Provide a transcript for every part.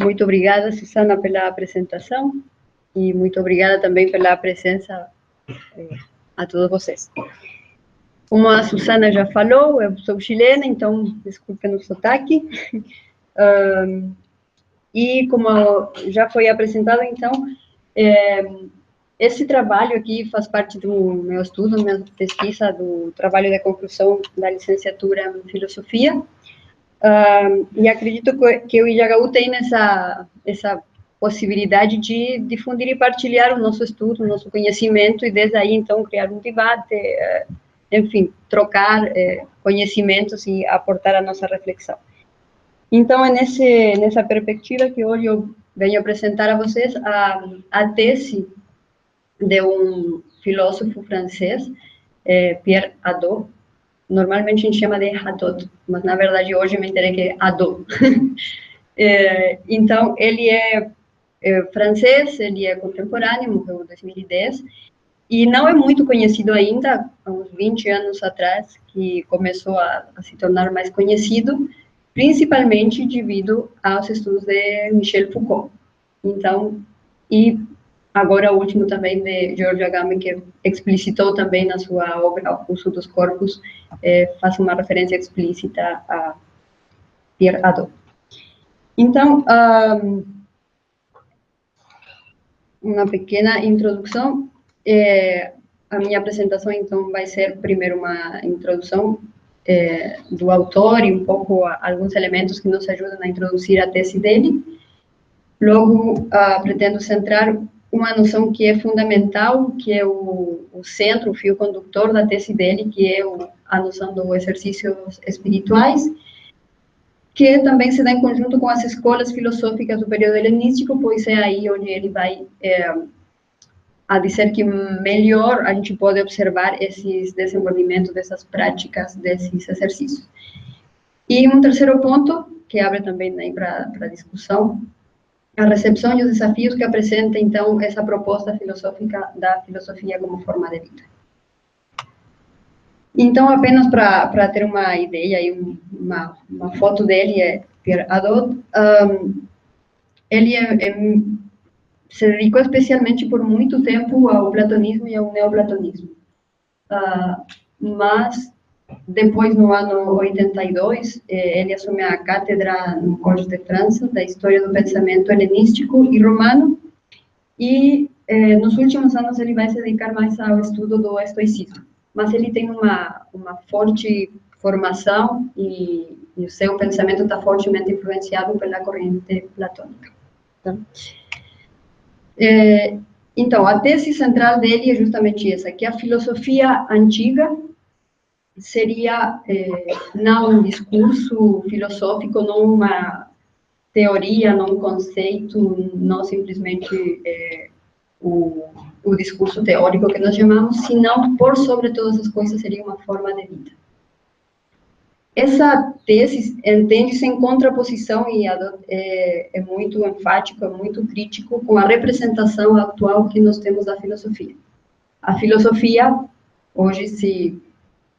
Muito obrigada, Susana, pela apresentação e muito obrigada também pela presença a todos vocês. Como a Susana já falou, eu sou chilena, então desculpem o sotaque. E como já foi apresentado, então, esse trabalho aqui faz parte do meu estudo, minha pesquisa, do trabalho de conclusão da licenciatura em Filosofia. E acredito que o IJHU tem essa possibilidade de difundir e partilhar o nosso estudo, o nosso conhecimento, e desde aí, então, criar um debate, enfim, trocar conhecimentos e aportar a nossa reflexão. Então, é nessa perspectiva que hoje eu venho apresentar a vocês a tese de um filósofo francês, Pierre Hadot. Normalmente a gente chama de Hadot, mas na verdade hoje me enterei que é Hadot. Então, ele é francês, ele é contemporâneo, morreu em 2010, e não é muito conhecido ainda, há uns 20 anos atrás, que começou a se tornar mais conhecido, principalmente devido aos estudos de Michel Foucault. Então, e agora o último também de George Agamben, que explicitou também na sua obra O Uso dos Corpos, faz uma referência explícita a Pierre Hadot. Então, uma pequena introdução. A minha apresentação, então, vai ser primeiro uma introdução do autor e um pouco alguns elementos que nos ajudam a introduzir a tese dele. Logo, pretendo centrar uma noção que é fundamental, que é o centro, o fio condutor da tese dele, que é a noção dos exercícios espirituais, que também se dá em conjunto com as escolas filosóficas do período helenístico, pois é aí onde ele vai a dizer que melhor a gente pode observar esses desenvolvimentos dessas práticas, desses exercícios. E um terceiro ponto, que abre também aí para discussão, a recepção e os desafios que apresenta, então, essa proposta filosófica da filosofia como forma de vida. Então, apenas para ter uma ideia e uma foto dele, Pierre Hadot, ele se dedicou especialmente por muito tempo ao platonismo e ao neoplatonismo. Mas, depois, no ano 82, ele assume a cátedra no Collège de France da História do Pensamento Helenístico e Romano, e nos últimos anos ele vai se dedicar mais ao estudo do estoicismo. Mas ele tem uma forte formação e o seu pensamento está fortemente influenciado pela corrente platônica. Então, a tese central dele é justamente essa, que a filosofia antiga seria não um discurso filosófico, não uma teoria, não um conceito, não simplesmente o discurso teórico que nós chamamos, senão, por sobre todas as coisas, seria uma forma de vida. Essa tese entende-se em contraposição, e é muito enfático, é muito crítico, com a representação atual que nós temos da filosofia. A filosofia, hoje, se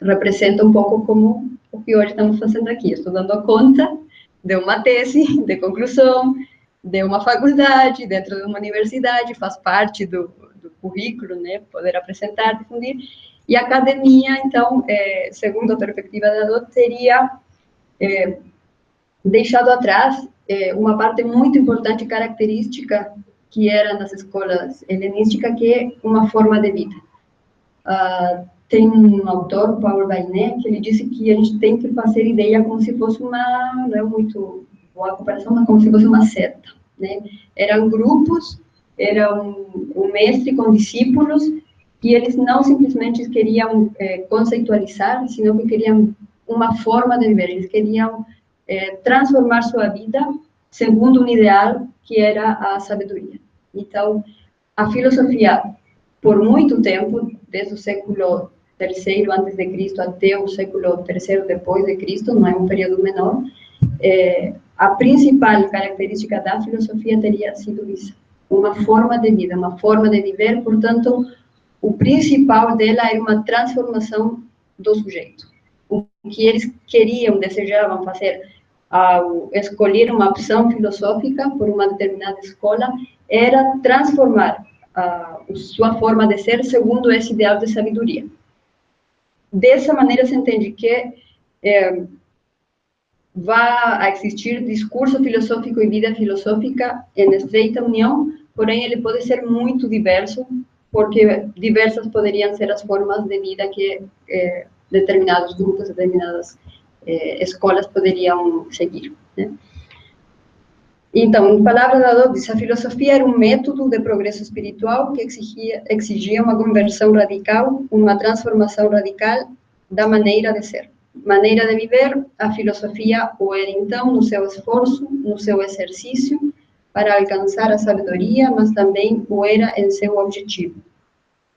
representa um pouco como o que hoje estamos fazendo aqui. Estou dando conta de uma tese, de conclusão, de uma faculdade, dentro de uma universidade, faz parte do currículo, né, poder apresentar, difundir. E a academia, então, segundo a perspectiva da Hadot, teria deixado atrás uma parte muito importante e característica que era nas escolas helenísticas, que é uma forma de vida. Tem um autor, Paulo Bainet, que ele disse que a gente tem que fazer ideia como se fosse não é muito boa a comparação, mas como se fosse uma seta, né? Eram grupos, era um mestre com discípulos, e eles não simplesmente queriam conceitualizar, senão que queriam uma forma de viver, eles queriam transformar sua vida segundo um ideal que era a sabedoria. Então, a filosofia, por muito tempo, desde o século III a.C. até o século III depois de Cristo, não é um período menor, a principal característica da filosofia teria sido isso, uma forma de vida, uma forma de viver, portanto, o principal dela era uma transformação do sujeito. O que eles queriam, desejavam fazer ao escolher uma opção filosófica por uma determinada escola, era transformar sua forma de ser segundo esse ideal de sabedoria. Dessa maneira, se entende que vai existir discurso filosófico e vida filosófica em estreita união, porém ele pode ser muito diverso, porque diversas poderiam ser as formas de vida que determinados grupos, determinadas escolas poderiam seguir, né? Então, em palavras da Dodds, a filosofia era um método de progresso espiritual que exigia uma conversão radical, uma transformação radical da maneira de ser. Maneira de viver, a filosofia o era, então, no seu esforço, no seu exercício, para alcançar a sabedoria, mas também o era em seu objetivo.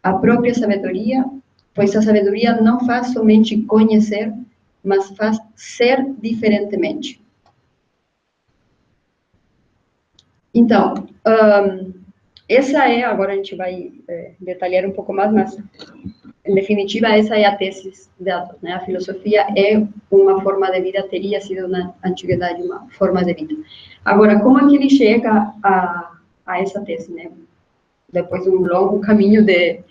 A própria sabedoria, pois a sabedoria não faz somente conhecer, mas faz ser diferentemente. Então, essa é, agora a gente vai detalhar um pouco mais, mas, em definitiva, essa é a tese dela, né? A filosofia é uma forma de vida, teria sido na antiguidade uma forma de vida. Agora, como é que ele chega a essa tese, né? Depois de um longo caminho de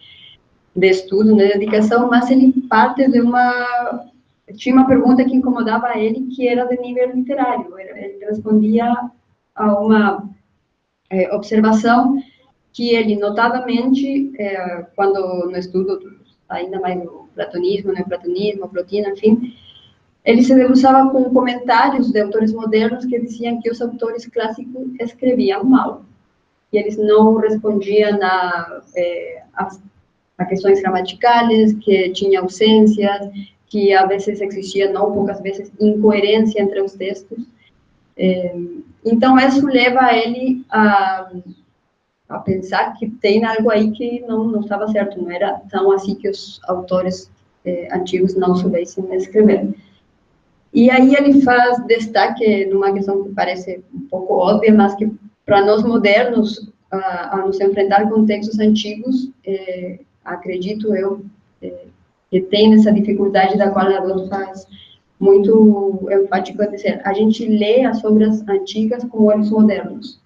estudo, de dedicação, mas ele parte de uma... Tinha uma pergunta que incomodava ele, que era de nível literário. Ele respondia a uma observação que ele, notadamente, quando no estudo, ainda mais o platonismo, neoplatonismo, Plotino, enfim, ele se debruçava com comentários de autores modernos que diziam que os autores clássicos escreviam mal, e eles não respondiam a questões gramaticais, que tinha ausências, que às vezes existia, não poucas vezes, incoerência entre os textos. Então, isso leva ele a pensar que tem algo aí que não estava certo, não era tão assim que os autores antigos não soubessem escrever. E aí ele faz destaque numa questão que parece um pouco óbvia, mas que para nós modernos, a nos enfrentar com textos antigos, acredito eu, que tem essa dificuldade da qual a Dodds faz muito enfático, é dizer, a gente lê as obras antigas com olhos modernos.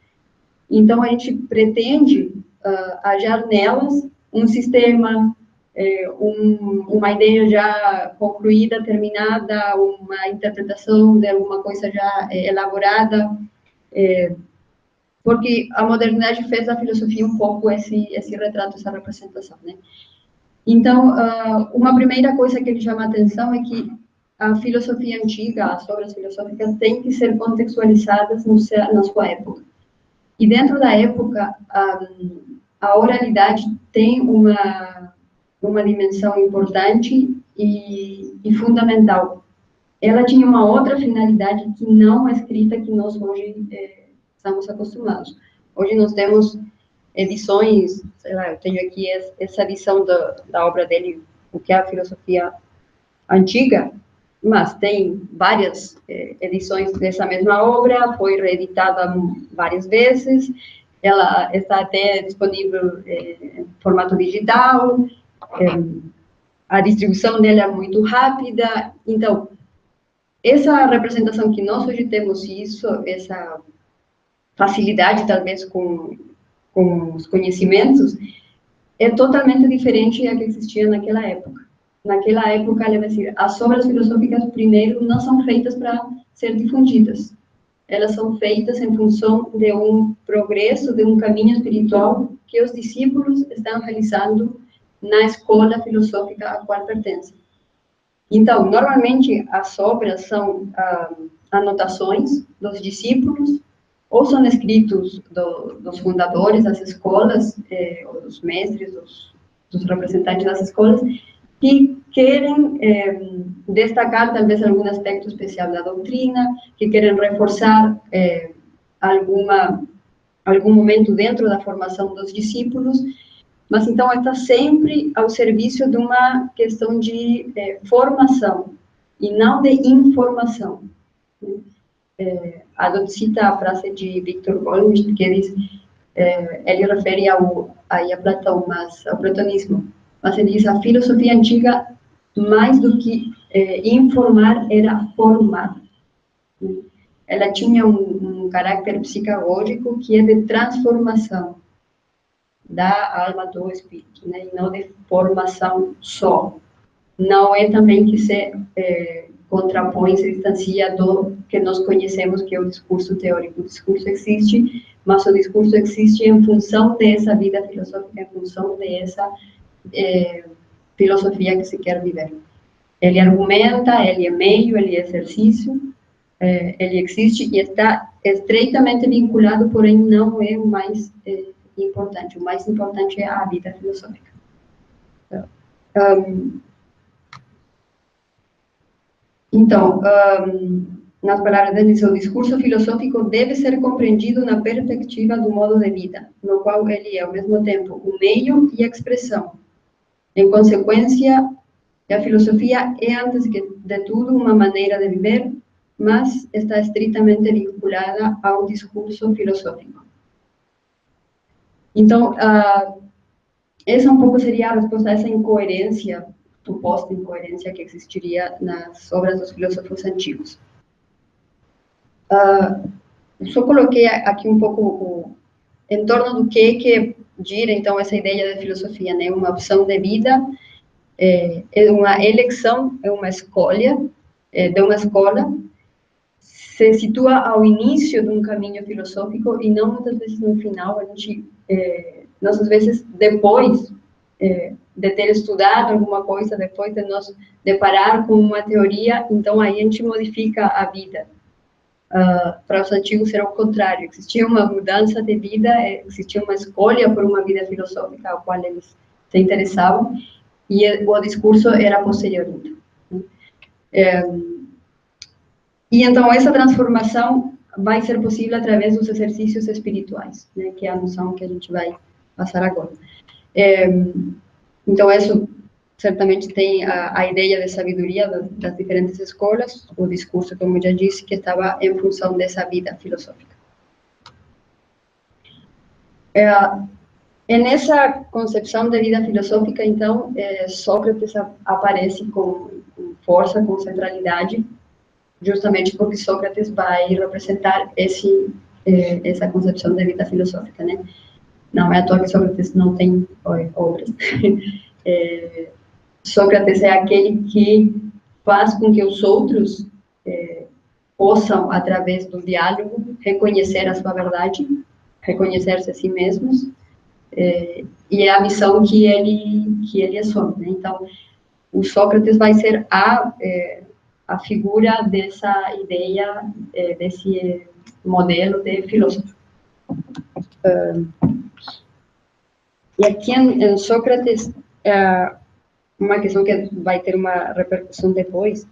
Então, a gente pretende achar nelas um sistema, uma ideia já concluída, terminada, uma interpretação de alguma coisa já elaborada, porque a modernidade fez da filosofia um pouco esse retrato, essa representação, né? Então, uma primeira coisa que ele chama a atenção é que a filosofia antiga, as obras filosóficas, têm que ser contextualizadas na sua época. E dentro da época, a oralidade tem uma dimensão importante e fundamental. Ela tinha uma outra finalidade que não é escrita, que nós hoje estamos acostumados. Hoje nós temos edições, sei lá, eu tenho aqui essa edição da obra dele, o que é a filosofia antiga, mas tem várias edições dessa mesma obra, foi reeditada várias vezes, ela está até disponível em formato digital, a distribuição dela é muito rápida. Então, essa representação que nós hoje temos, essa facilidade, talvez, com os conhecimentos, é totalmente diferente da que existia naquela época. Naquela época, as obras filosóficas, primeiro, não são feitas para ser difundidas. Elas são feitas em função de um progresso, de um caminho espiritual que os discípulos estão realizando na escola filosófica a qual pertencem. Então, normalmente, as obras são anotações dos discípulos, ou são escritos dos fundadores das escolas, ou dos mestres, dos representantes das escolas, que querem destacar, talvez, algum aspecto especial da doutrina, que querem reforçar algum momento dentro da formação dos discípulos, mas, então, está sempre ao serviço de uma questão de formação, e não de informação. A Dodds cita a frase de Victor Gollnisch, que diz, ele refere a Platão, mas ao platonismo, mas ele diz, a filosofia antiga, mais do que informar, era formar. ela tinha um caráter psicagógico que é de transformação da alma do espírito, né? E não de formação só. Não é também que se contrapõe, se distancia do que nós conhecemos, que é o discurso teórico. O discurso existe, mas o discurso existe em função dessa vida filosófica, em função dessa filosofia que se quer viver. Ele argumenta, ele é meio, ele é exercício, ele existe e está estreitamente vinculado, porém não é o mais importante. O mais importante é a vida filosófica. Então, nas palavras dele, o discurso filosófico deve ser compreendido na perspectiva do modo de vida, no qual ele é, ao mesmo tempo, o meio e a expressão. Em consequência, a filosofia é, antes de tudo, uma maneira de viver, mas está estritamente vinculada ao discurso filosófico. Então, essa um pouco seria a resposta a essa incoerência, suposta incoerência que existiria nas obras dos filósofos antigos. Só coloquei aqui um pouco em torno do que gira, então, essa ideia de filosofia, né? Uma opção de vida, é uma eleição, é uma escolha de uma escola, se situa ao início de um caminho filosófico e não muitas vezes no final. A gente, nós às vezes, depois de ter estudado alguma coisa, depois de nos deparar com uma teoria, então aí a gente modifica a vida. Para os antigos era o contrário, existia uma mudança de vida, existia uma escolha por uma vida filosófica ao qual eles se interessavam, e o discurso era posterior. E então essa transformação vai ser possível através dos exercícios espirituais, né, que é a noção que a gente vai passar agora. Então isso certamente tem a ideia de sabedoria das diferentes escolas, o discurso, como já disse, que estava em função dessa vida filosófica. Nessa concepção de vida filosófica, então, Sócrates aparece com força, com centralidade, justamente porque Sócrates vai representar essa concepção de vida filosófica, né? Não é à toa que Sócrates não tem obras. Sócrates é aquele que faz com que os outros possam, através do diálogo, reconhecer a sua verdade, reconhecer-se a si mesmos, e é a missão que ele assume, né? Então, o Sócrates vai ser a figura dessa ideia, desse modelo de filósofo. E aqui em Sócrates, uma questão que vai ter uma repercussão depois,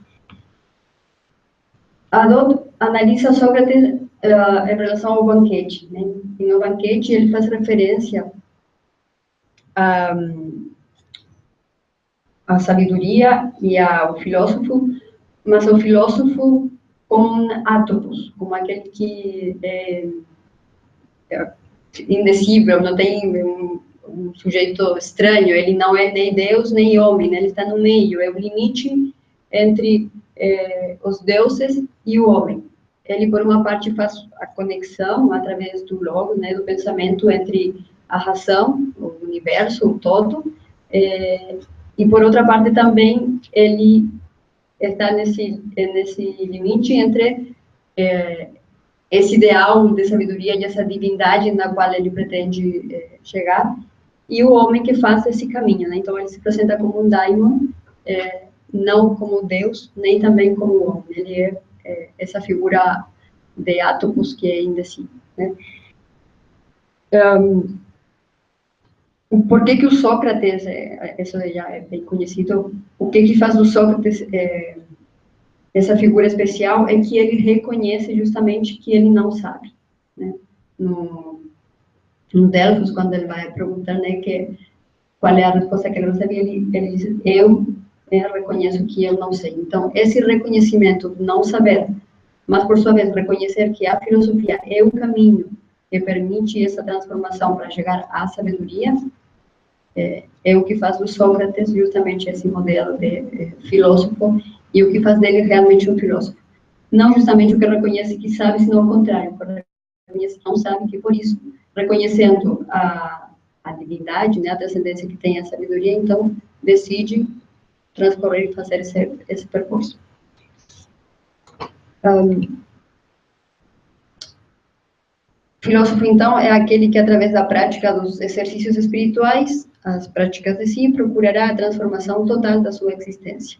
Adorno analisa Sócrates em relação ao banquete, né? E no banquete ele faz referência à sabedoria e ao filósofo, mas ao filósofo com átomos, como aquele que é indecível, não tem um sujeito estranho, ele não é nem Deus nem homem, né? Ele está no meio, é o limite entre os deuses e o homem. Ele, por uma parte, faz a conexão através do logos, né, do pensamento entre a razão, o universo, o todo, e, por outra parte, também, ele está nesse limite entre esse ideal de sabedoria e essa divindade na qual ele pretende chegar, e o homem que faz esse caminho, né? Então, ele se apresenta como um daimon, não como Deus, nem também como homem. Ele é essa figura de átomos que é indecível, né? Por que o Sócrates, isso já é bem conhecido, o que faz do Sócrates essa figura especial é que ele reconhece justamente que ele não sabe, né? No Delfos, quando ele vai perguntar, né, qual é a resposta que ele recebe, ele diz, eu reconheço que eu não sei. Então, esse reconhecimento do não saber, mas, por sua vez, reconhecer que a filosofia é o caminho que permite essa transformação para chegar à sabedoria, é o que faz do Sócrates justamente esse modelo de filósofo e o que faz dele realmente um filósofo. não justamente o que reconhece que sabe, senão o contrário, o que reconhece que não sabe, que por isso, reconhecendo a divindade, né, a transcendência que tem a sabedoria, então decide transcorrer e fazer esse percurso. Filósofo, então, é aquele que, através da prática dos exercícios espirituais, as práticas de si, procurará a transformação total da sua existência.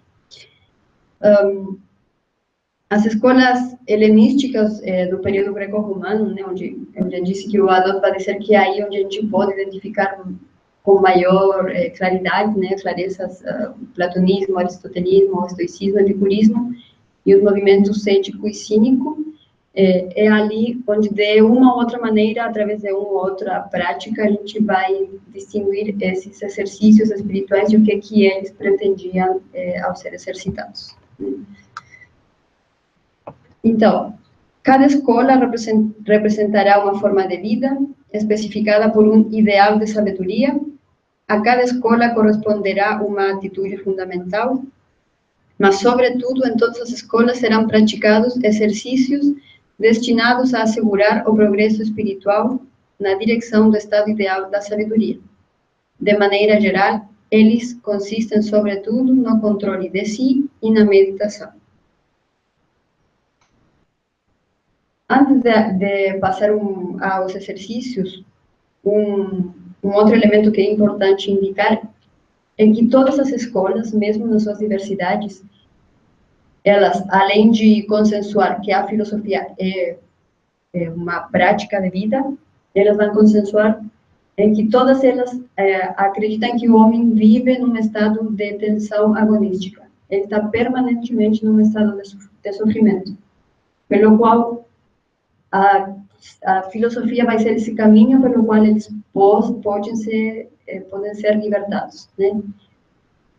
As escolas helenísticas do período greco-romano, né, onde eu já disse que o Adolfo vai dizer que é aí onde a gente pode identificar com maior claridade, né, clarezas, o platonismo, o aristotelismo, o estoicismo, o epicurismo e os movimentos cético e cínico, é ali onde, de uma ou outra maneira, através de uma ou outra prática, a gente vai distinguir esses exercícios espirituais e o que eles pretendiam ao ser exercitados. Então, cada escola representará uma forma de vida especificada por um ideal de sabedoria. A cada escola corresponderá uma atitude fundamental, mas, sobretudo, em todas as escolas serão praticados exercícios destinados a assegurar o progresso espiritual na direção do estado ideal da sabedoria. De maneira geral, eles consistem, sobretudo, no controle de si e na meditação. Antes de passar aos exercícios, um outro elemento que é importante indicar é que todas as escolas, mesmo nas suas diversidades, elas, além de consensuar que a filosofia é uma prática de vida, elas vão consensuar em que todas elas acreditam que o homem vive num estado de tensão agonística. Ele está permanentemente num estado de sofrimento, pelo qual a filosofia vai ser esse caminho pelo qual eles podem ser libertados, né?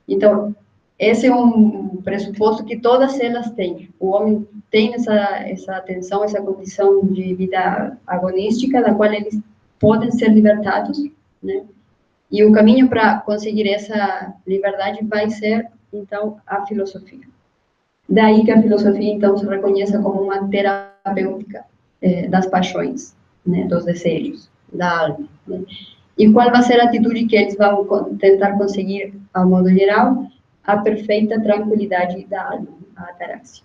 Então, esse é um pressuposto que todas elas têm. O homem tem essa tensão, essa condição de vida agonística, da qual eles podem ser libertados, né? E o caminho para conseguir essa liberdade vai ser, então, a filosofia. Daí que a filosofia, então, se reconheça como uma terapêutica das paixões, né, dos desejos, da alma, né? E qual vai ser a atitude que eles vão tentar conseguir, ao modo geral? A perfeita tranquilidade da alma, a ataraxia.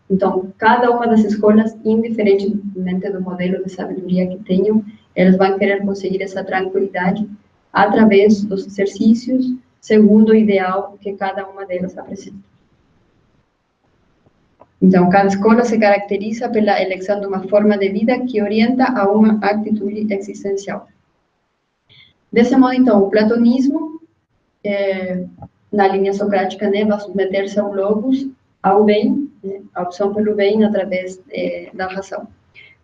Então, cada uma das escolas, indiferentemente do modelo de sabedoria que tenham, elas vão querer conseguir essa tranquilidade através dos exercícios, segundo o ideal que cada uma delas apresenta. Então, cada escola se caracteriza pela eleição de uma forma de vida que orienta a uma atitude existencial. Desse modo, então, o platonismo, na linha socrática, né, vai submeter-se ao logos, ao bem, né, a opção pelo bem através da razão.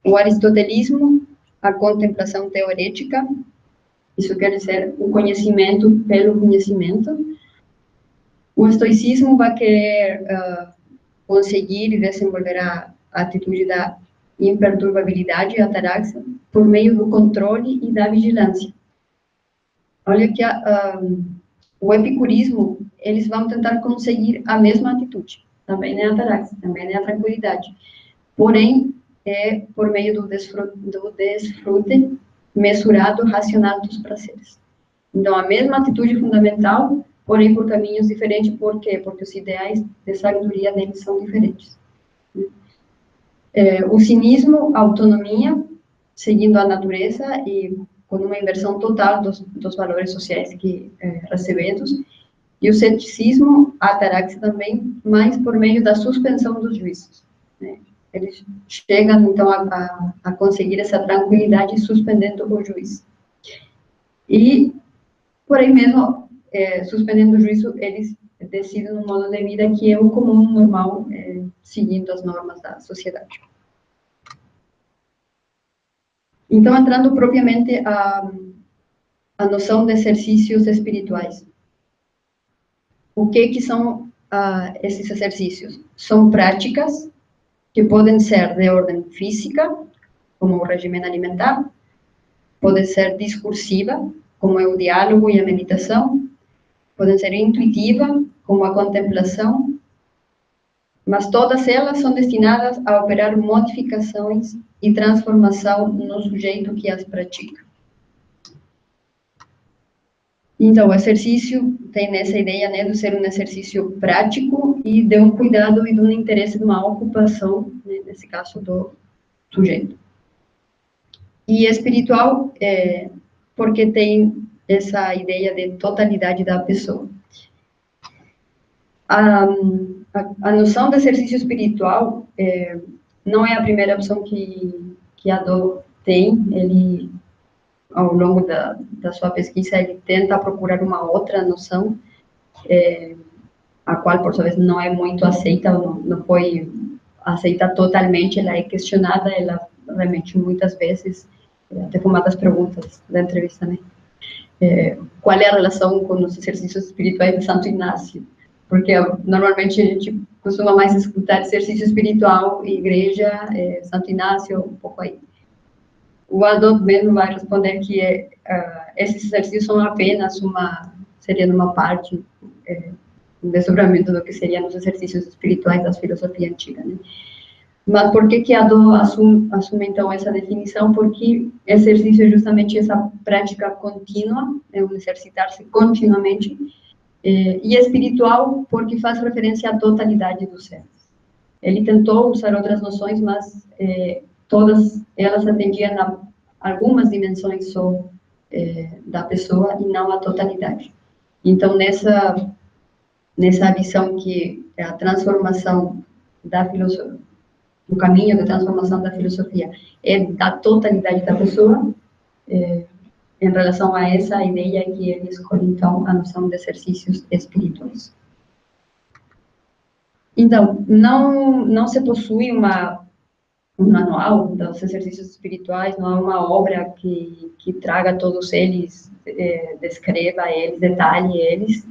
O aristotelismo, a contemplação teorética, isso quer dizer o conhecimento pelo conhecimento. O estoicismo vai querer conseguir e desenvolver a atitude da imperturbabilidade, a ataraxia, por meio do controle e da vigilância. Olha que o epicurismo, eles vão tentar conseguir a mesma atitude, também é a ataraxia, também é a tranquilidade, porém, é por meio do desfrute mesurado, racional dos prazeres. Então, a mesma atitude fundamental, porém por caminhos diferentes. Por quê? Porque os ideais de sabedoria deles são diferentes. O cinismo, a autonomia, seguindo a natureza e com uma inversão total dos valores sociais que recebemos. E o ceticismo, a ataraxia também, mas por meio da suspensão dos juízos, né? Eles chegam, então, a conseguir essa tranquilidade suspendendo o juízo. E, porém, mesmo suspendendo o juízo, eles decidem um modo de vida que é o comum, normal, seguindo as normas da sociedade. Então, entrando propriamente a noção de exercícios espirituais. O que são esses exercícios? São práticas que podem ser de ordem física, como o regime alimentar, pode ser discursiva, como é o diálogo e a meditação, pode ser intuitiva, como a contemplação, mas todas elas são destinadas a operar modificações e transformação no sujeito que as pratica. Então, o exercício tem essa ideia, né, de ser um exercício prático e de um cuidado e de um interesse de uma ocupação, né, nesse caso, do sujeito. E espiritual, porque tem essa ideia de totalidade da pessoa. A noção de exercício espiritual não é a primeira opção que a Dó tem. Ele, ao longo da sua pesquisa, ele tenta procurar uma outra noção, a qual, por sua vez, não é muito aceita, não foi aceita totalmente, ela é questionada, ela realmente, muitas vezes, até foi uma das perguntas da entrevista, né? Qual é a relação com os exercícios espirituais de Santo Inácio? Porque normalmente a gente costuma mais escutar exercício espiritual, igreja, Santo Inácio, um pouco aí. O Adolfo mesmo vai responder que esses exercícios são apenas seria uma parte, um desdobramento do que seriam os exercícios espirituais da filosofia antiga, né? Mas por que a Dó assume, então, essa definição? Porque exercício é justamente essa prática contínua, é um exercitar-se continuamente, e espiritual porque faz referência à totalidade do ser. Ele tentou usar outras noções, mas todas elas atendiam a algumas dimensões só da pessoa e não a totalidade. Então, nessa visão que a transformação da filosofia, o caminho de transformação da filosofia é da totalidade da pessoa, em relação a essa ideia que ele escolhe, então, a noção de exercícios espirituais. Então, não se possui um manual dos exercícios espirituais, não há uma obra que traga todos eles, descreva eles, detalhe eles.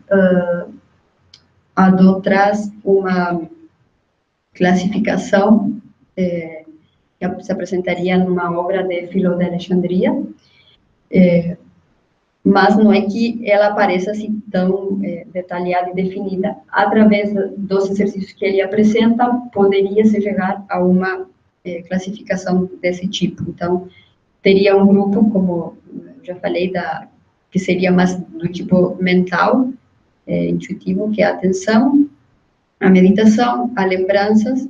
A Dó traz uma classificação que se apresentaria numa obra de Filó de Alexandria, mas não é que ela apareça assim tão detalhada e definida. Através dos exercícios que ele apresenta, poderia-se chegar a uma classificação desse tipo. Então, teria um grupo, como eu já falei, que seria mais do tipo mental, intuitivo, que é a atenção, a meditação, as lembranças,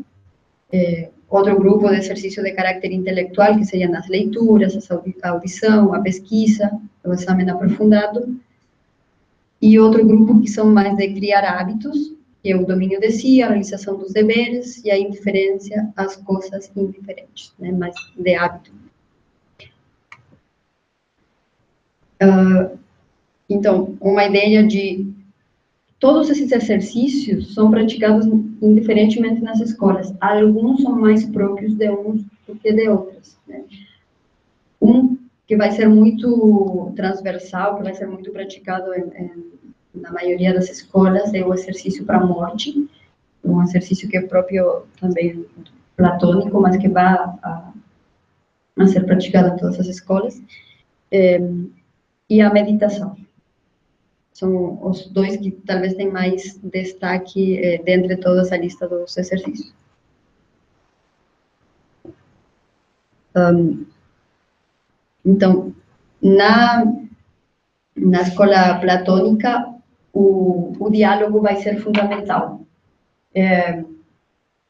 outro grupo de exercício de caráter intelectual, que seriam as leituras, a audição, a pesquisa, o exame aprofundado, e outro grupo que são mais de criar hábitos, que é o domínio de si, a realização dos deveres e a indiferença às coisas indiferentes, né, mais de hábito. Então, uma ideia de todos esses exercícios são praticados indiferentemente nas escolas. Alguns são mais próprios de uns do que de outros, né? Um que vai ser muito transversal, que vai ser muito praticado na maioria das escolas, é o exercício para a morte, um exercício que é próprio também platônico, mas que vai a ser praticado em todas as escolas, e a meditação. São os dois que talvez têm mais destaque dentre toda a lista dos exercícios. Então, na escola platônica, o diálogo vai ser fundamental.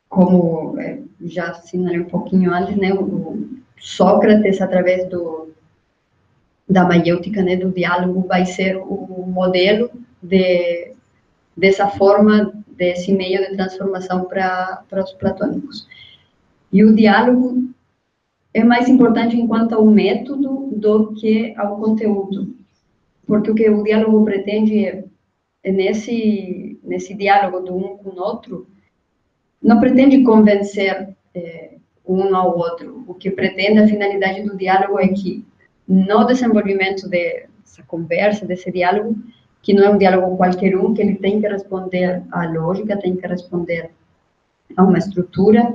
Como já assinalei um pouquinho antes, né, o Sócrates, através da maiêutica, né, do diálogo, vai ser o modelo dessa forma, desse meio de transformação para os platônicos. E o diálogo é mais importante enquanto ao método do que ao conteúdo, porque o que o diálogo pretende é nesse diálogo do um com o outro, não pretende convencer um ao outro. O que pretende, a finalidade do diálogo é que, no desenvolvimento dessa conversa, desse diálogo, que não é um diálogo qualquer um, que ele tem que responder à lógica, tem que responder a uma estrutura,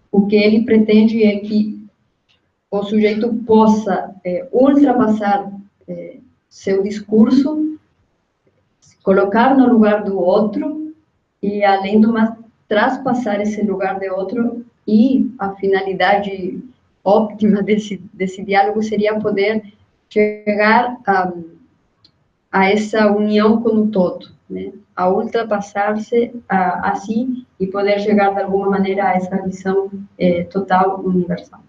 o que ele pretende é que o sujeito possa ultrapassar seu discurso, colocar no lugar do outro e além do mais, traspassar esse lugar de outro, e a finalidade óptima desse diálogo seria poder chegar a essa união com o todo, né? A ultrapassar-se a si e poder chegar de alguma maneira a essa visão total universal.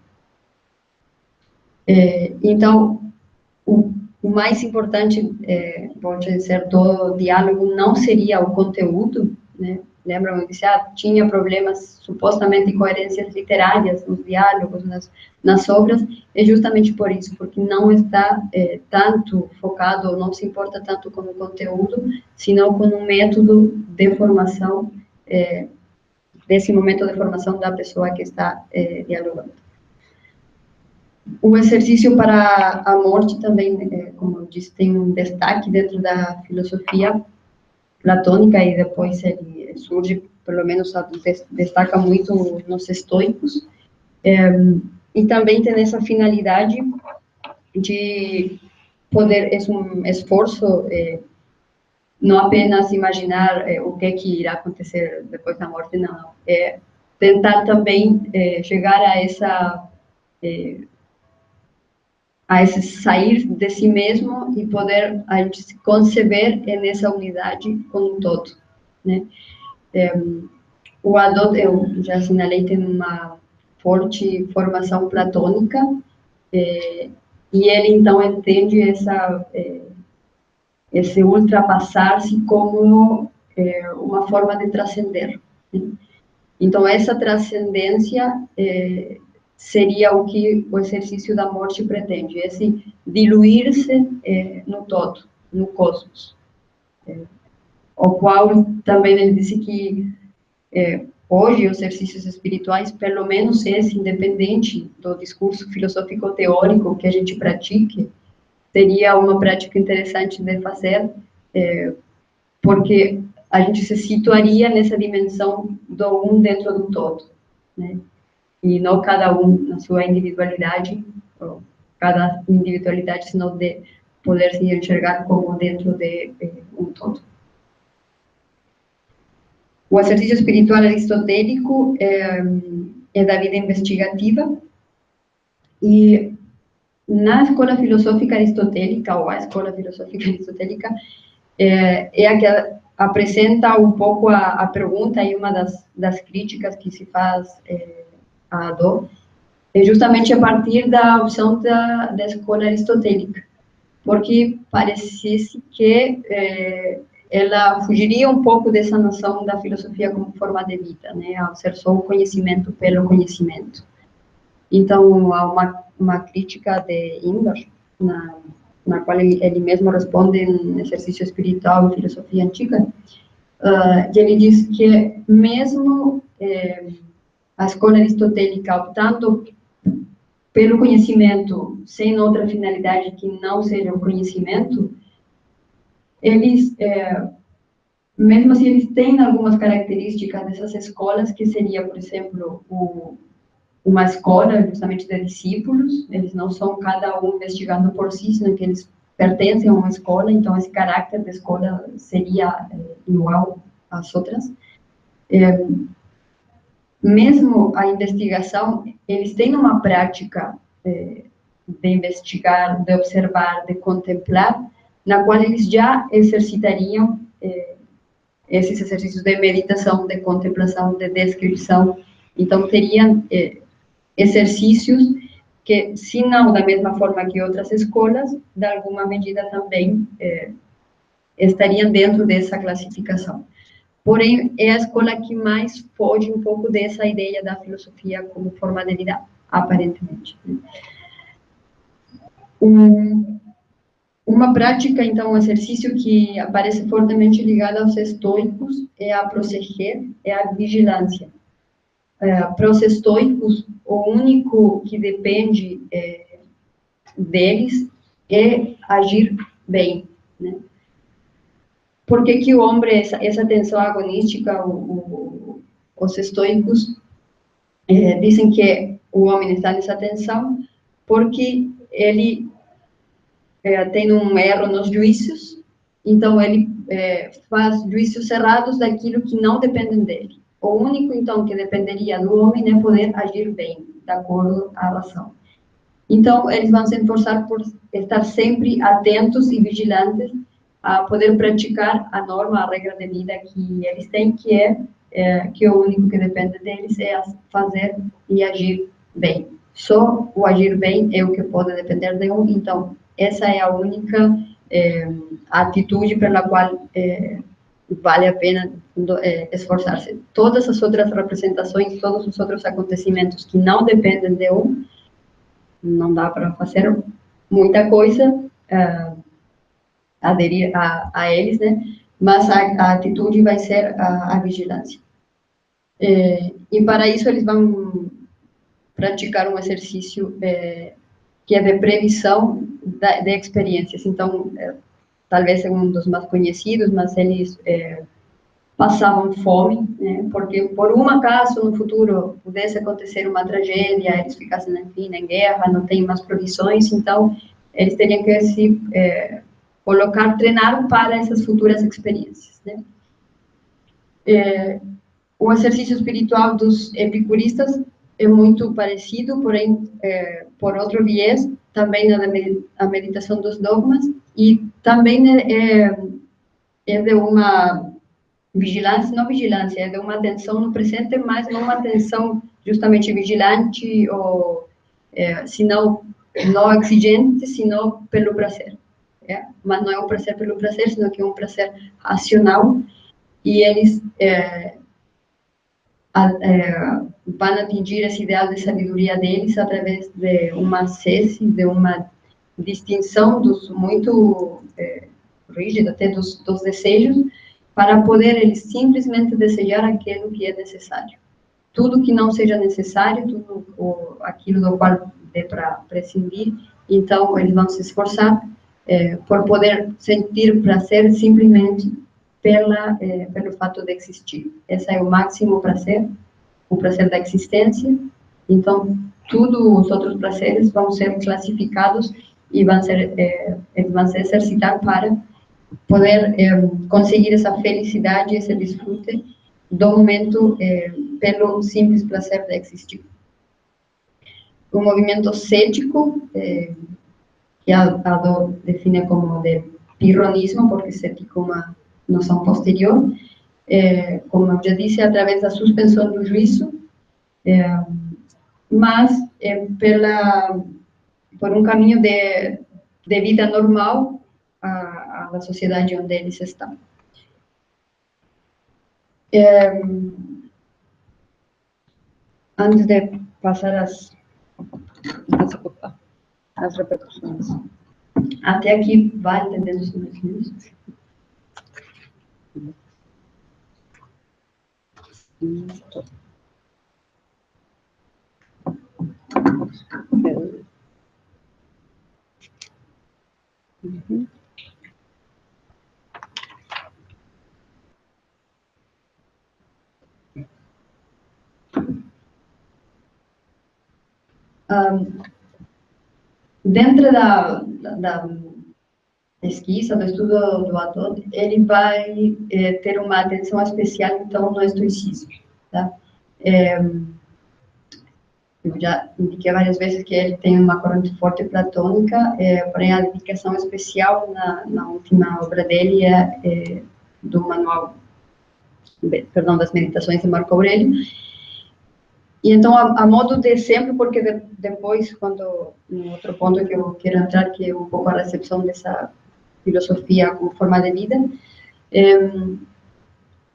Então, o mais importante, vou dizer, do diálogo não seria o conteúdo, né? Lembram, eu disse, tinha problemas, supostamente, incoerências literárias nos diálogos, nas obras, é justamente por isso, porque não está tanto focado, ou não se importa tanto com o conteúdo, senão com o método de formação, desse momento de formação da pessoa que está dialogando. O exercício para a morte também, como eu disse, tem um destaque dentro da filosofia platônica, e depois ele surge, pelo menos destaca muito nos estoicos, e também tem essa finalidade de poder, é um esforço, não apenas imaginar o que irá acontecer depois da morte, não, é tentar também chegar a esse sair de si mesmo e poder a gente se conceber nessa unidade com o todo, né? O Adorno, eu já assinalei, tem uma forte formação platônica, e ele então entende esse ultrapassar-se como uma forma de transcender, né? Então essa transcendência seria o que o exercício da morte pretende, esse diluir-se no todo, no cosmos, o qual também ele disse que hoje os exercícios espirituais, pelo menos esse, independente do discurso filosófico-teórico que a gente pratique, seria uma prática interessante de fazer, porque a gente se situaria nessa dimensão do um dentro do todo, né? E não cada um na sua individualidade, ou cada individualidade, senão de poder se enxergar como dentro de um todo. O exercício espiritual aristotélico é da vida investigativa, e na escola filosófica aristotélica, ou a escola filosófica aristotélica, é a que apresenta um pouco a pergunta, e uma das críticas que se faz a Adorno, é justamente a partir da opção da escola aristotélica, porque parecesse que ela fugiria um pouco dessa noção da filosofia como forma de vida, né, ao ser só o conhecimento pelo conhecimento. Então, há uma crítica de Ingvar, na qual ele mesmo responde em Exercício Espiritual e Filosofia Antiga, e ele diz que mesmo a escola aristotélica optando pelo conhecimento sem outra finalidade que não seja o conhecimento, eles, mesmo assim, eles têm algumas características dessas escolas, que seria, por exemplo, uma escola justamente de discípulos, eles não são cada um investigando por si, senão que eles pertencem a uma escola, então esse caráter da escola seria igual às outras. Mesmo a investigação, eles têm uma prática de investigar, de observar, de contemplar, na qual eles já exercitariam esses exercícios de meditação, de contemplação, de descrição. Então, teriam exercícios que, se não da mesma forma que outras escolas, de alguma medida também estariam dentro dessa classificação. Porém, é a escola que mais foge um pouco dessa ideia da filosofia como forma de vida, aparentemente. Uma prática, então, um exercício que aparece fortemente ligado aos estoicos é a proseger, é a vigilância. Para os estoicos, o único que depende deles é agir bem, né? Por que o homem, essa tensão agonística, os estoicos dizem que o homem está nessa tensão porque ele tem um erro nos juízos, então ele faz juízos cerrados daquilo que não dependem dele. O único, então, que dependeria do homem é poder agir bem, de acordo à razão. Então, eles vão se esforçar por estar sempre atentos e vigilantes a poder praticar a norma, a regra de vida que eles têm, que o único que depende deles é fazer e agir bem. Só o agir bem é o que pode depender de um. Então, essa é a única atitude pela qual vale a pena esforçar-se. Todas as outras representações, todos os outros acontecimentos que não dependem de um, não dá para fazer muita coisa, aderir a eles, né? Mas a atitude vai ser a vigilância. E para isso eles vão praticar um exercício que é de previsão de experiências. Então, talvez é um dos mais conhecidos, mas eles passavam fome, né? Porque por um acaso no futuro pudesse acontecer uma tragédia, eles ficassem, enfim, em guerra, não tem mais provisões, então eles teriam que se treinar para essas futuras experiências, né? O exercício espiritual dos epicuristas é muito parecido, porém, por outro viés, também a meditação dos dogmas, e também é de uma vigilância, não vigilância, é de uma atenção no presente, mas não uma atenção justamente vigilante, ou senão não exigente, senão pelo prazer. Mas não é um prazer pelo prazer, senão que é um prazer racional, e eles vão atingir esse ideal de sabedoria deles através de uma cesse, de uma distinção muito rígida até dos desejos, para poder eles simplesmente desejar aquilo que é necessário. Tudo que não seja necessário, tudo aquilo do qual dê para prescindir, então eles vão se esforçar por poder sentir prazer simplesmente pelo fato de existir. Esse é o máximo prazer, o prazer da existência. Então, todos os outros prazeres vão ser classificados e eles vão se exercitar para poder conseguir essa felicidade, esse desfrute do momento pelo simples prazer de existir. O movimento cético, que a Dor define como de pirronismo, porque cético é uma noção posterior, como eu já disse, através da suspensão do juízo, mas por um caminho de vida normal à sociedade onde eles estão. Antes de passar as repercussões. Até aqui vai entendendo os meus livros? Dentro da pesquisa, do estudo do Adorno, ele vai ter uma atenção especial, então, no estoicismo. Tá? Eu já indiquei várias vezes que ele tem uma corrente forte platônica, porém a dedicação especial na última obra dele é do manual, das meditações de Marco Aurélio. E então, a modo de exemplo, porque depois, um outro ponto que eu quero entrar, que é um pouco a recepção dessa filosofia como forma de vida,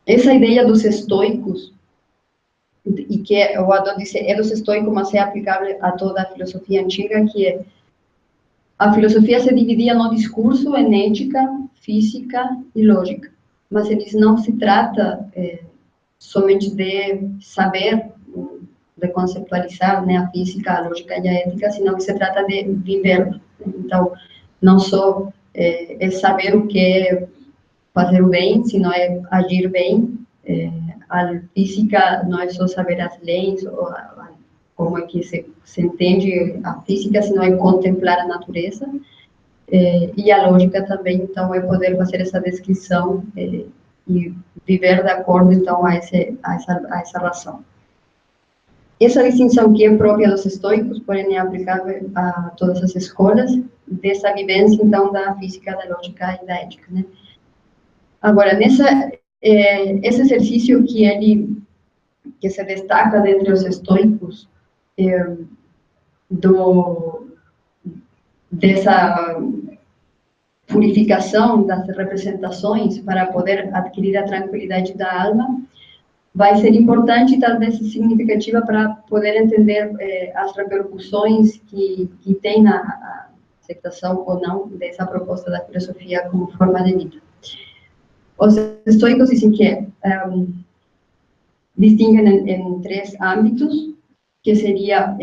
essa ideia dos estoicos, e que o Adorno diz, é dos estoicos, mas é aplicável a toda a filosofia antiga, que a filosofia se dividia no discurso em ética, física e lógica, mas eles não se trata somente de saber, de conceptualizar, né, a física, a lógica e a ética, senão que se trata de viver. Então, não só é saber o que é fazer o bem, senão é agir bem. A física não é só saber as leis, ou como é que se entende a física, senão é contemplar a natureza. e a lógica também, então, é poder fazer essa descrição e viver de acordo, então, a essa relação. Essa distinção que é própria dos estoicos, porém é aplicável a todas as escolas, dessa vivência, então, da física, da lógica e da ética, né? Agora, esse exercício que se destaca dentre os estoicos, dessa purificação das representações para poder adquirir a tranquilidade da alma, vai ser importante e talvez significativa para poder entender as repercussões que tem a aceitação ou não dessa proposta da filosofia como forma de vida. Os estoicos dizem que distinguem em 3 âmbitos, que seria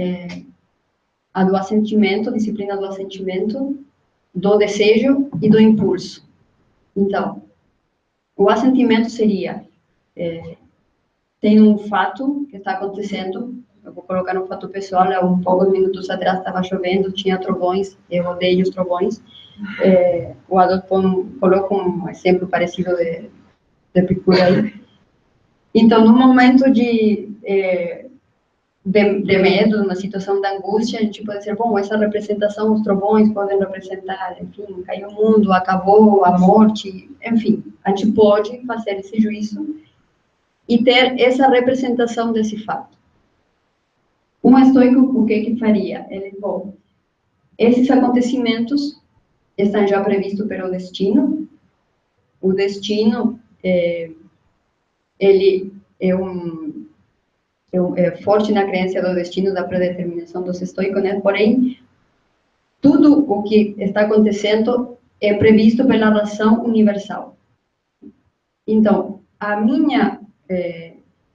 a do assentimento, disciplina do assentimento, do desejo e do impulso. Então, o assentimento seria, tem um fato que está acontecendo, eu vou colocar um fato pessoal, há poucos minutos atrás estava chovendo, tinha trovões, eu odeio os trovões, o Adolfo colocou um exemplo parecido de Epicuro aí. Então, no momento de medo, numa situação de angústia, a gente pode dizer, bom, essa representação, os trovões podem representar, enfim, caiu o mundo, acabou a morte, enfim, a gente pode fazer esse juízo e ter essa representação desse fato. Um estoico, o que faria? Ele, bom, esses acontecimentos estão já previstos pelo destino, o destino, ele é forte na crença do destino, da predeterminação dos estoicos, né? Porém, tudo o que está acontecendo é previsto pela razão universal. Então,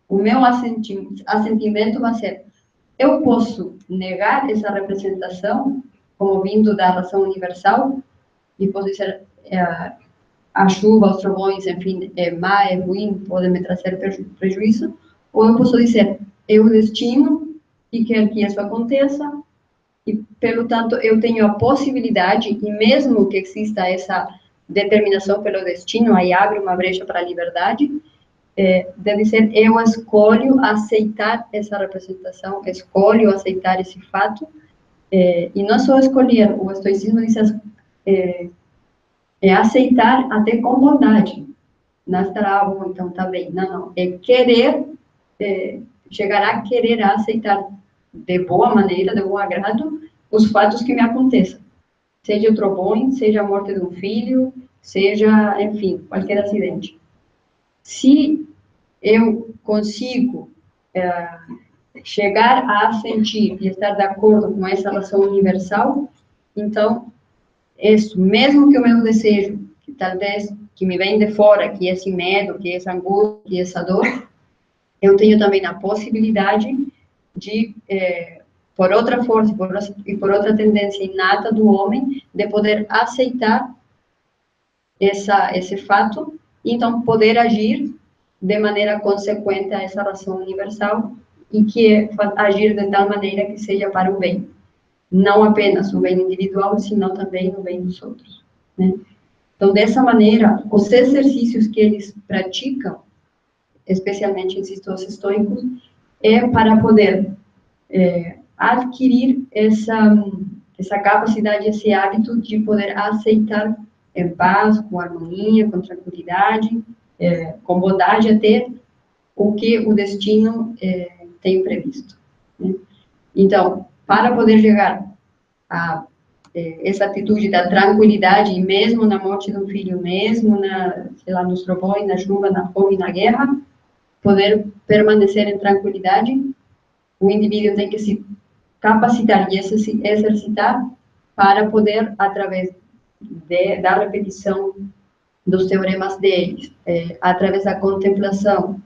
o meu assentimento vai ser, eu posso negar essa representação como vindo da razão universal, e posso dizer, a chuva, os trovões, enfim, é má, é ruim, podem me trazer prejuízo, ou eu posso dizer, é o destino que quer que isso aconteça, e, pelo tanto, eu tenho a possibilidade, e mesmo que exista essa determinação pelo destino, aí abre uma brecha para a liberdade, de dizer, eu escolho aceitar essa representação, escolho aceitar esse fato, e não só escolher, o estoicismo diz aceitar até com bondade. Não estará bom, então tá bem. Não. É querer, chegar a querer aceitar de boa maneira, de bom agrado, os fatos que me aconteçam. Seja o trovão, seja a morte de um filho, seja, enfim, qualquer acidente. Se eu consigo chegar a sentir e estar de acordo com essa relação universal, então, isso, mesmo que o meu desejo, que talvez que me vem de fora, que é esse medo, que é essa angústia, que é essa dor, eu tenho também a possibilidade de, por outra força e por outra tendência inata do homem, de poder aceitar esse fato, e então poder agir de maneira consequente a essa razão universal, e que é agir de tal maneira que seja para o bem. Não apenas o bem individual, senão também o bem dos outros, né? Então, dessa maneira, os exercícios que eles praticam, especialmente, insisto, os estoicos, é para poder adquirir essa capacidade, esse hábito de poder aceitar em paz, com harmonia, com tranquilidade, com bondade até, o que o destino tem previsto, né? Então, para poder chegar a essa atitude da tranquilidade, e mesmo na morte do filho, mesmo sei lá, nos trovões, na chuva, na fome, na guerra, poder permanecer em tranquilidade, o indivíduo tem que se capacitar e exercitar para poder, através da repetição dos teoremas deles, através da contemplação,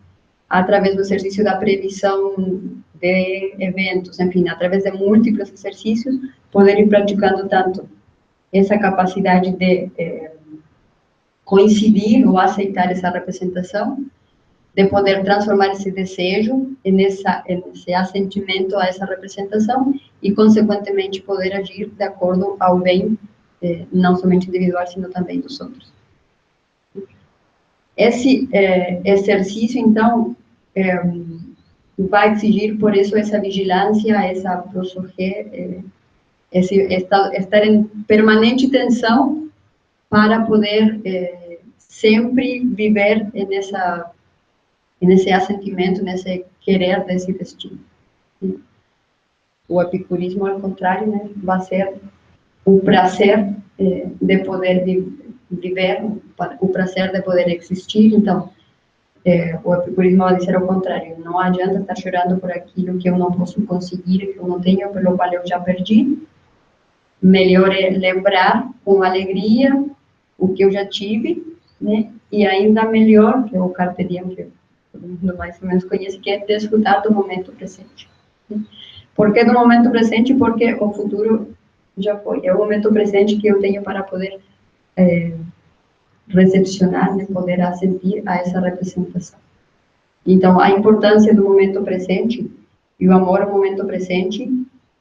através do exercício da previsão de eventos, enfim, através de múltiplos exercícios, poder ir praticando tanto essa capacidade de coincidir ou aceitar essa representação, de poder transformar esse desejo nesse assentimento a essa representação e, consequentemente, poder agir de acordo ao bem não somente individual, sino também dos outros. Esse exercício, então, vai exigir, por isso, essa vigilância, essa proteger, estar em permanente tensão para poder sempre viver nesse assentimento, nesse querer desse destino. O epicurismo, ao contrário, né, vai ser o prazer de poder viver, o prazer de poder existir. Então, o epicurismo vai dizer ao contrário: não adianta estar chorando por aquilo que eu não posso conseguir, que eu não tenho, pelo qual eu já perdi. Melhor é lembrar com alegria o que eu já tive, né? E ainda melhor, que é o Carpe Diem, que todo mundo mais ou menos conhece, que é desfrutar do momento presente. Por que do momento presente? Porque o futuro já foi. É o momento presente que eu tenho para poder recepcionar, né? Poder assentir a essa representação. Então, a importância do momento presente e o amor ao momento presente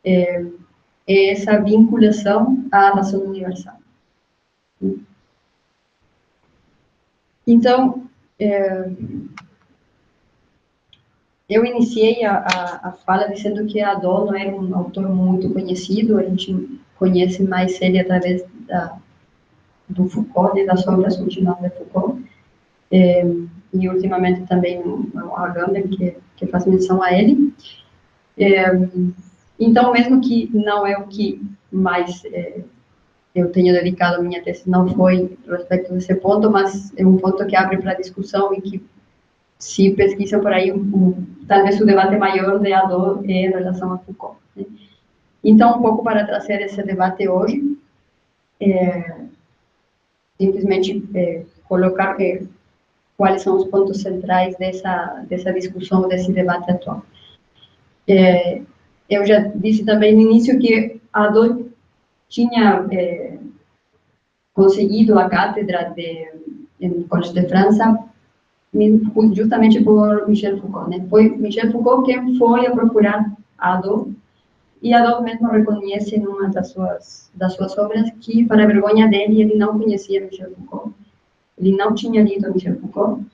é essa vinculação à razão universal. Então, eu iniciei a fala dizendo que Adorno era um autor muito conhecido. A gente conhece mais ele através do Foucault, né, das obras continuadas de Foucault, e ultimamente também o Agamben, que faz menção a ele. Então, mesmo que não é o que mais eu tenho dedicado a minha tese, não foi respeito desse ponto, mas é um ponto que abre para discussão e que, se pesquisam por aí, talvez o debate maior de Adorno é em relação a Foucault, né? Então, um pouco para trazer esse debate hoje, simplesmente colocar quais são os pontos centrais dessa discussão, desse debate atual. Eu já disse também no início que Adorno tinha conseguido a cátedra no Collège de França justamente por Michel Foucault, né? Foi Michel Foucault quem foi a procurar Adorno, e Adorno mesmo reconhece em uma das suas obras que, para a vergonha dele, ele não conhecia Michel Foucault, ele não tinha lido Michel Foucault,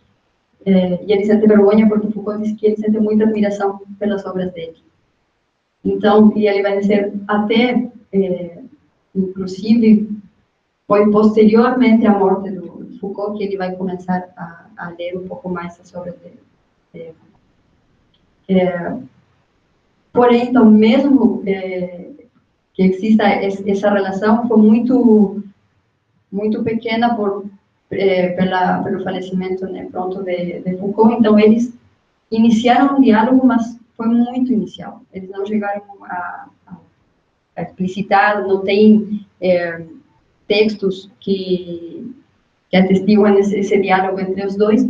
e ele sente vergonha porque Foucault diz que ele sente muita admiração pelas obras dele. Então, e ele vai dizer até, inclusive, foi posteriormente à morte do Foucault que ele vai começar a ler um pouco mais as obras dele. Porém, então, mesmo que exista essa relação, foi muito pequena pelo falecimento, né, pronto de Foucault. Então, eles iniciaram um diálogo, mas foi muito inicial. Eles não chegaram a explicitar, não tem textos que atestiguam esse diálogo entre os dois,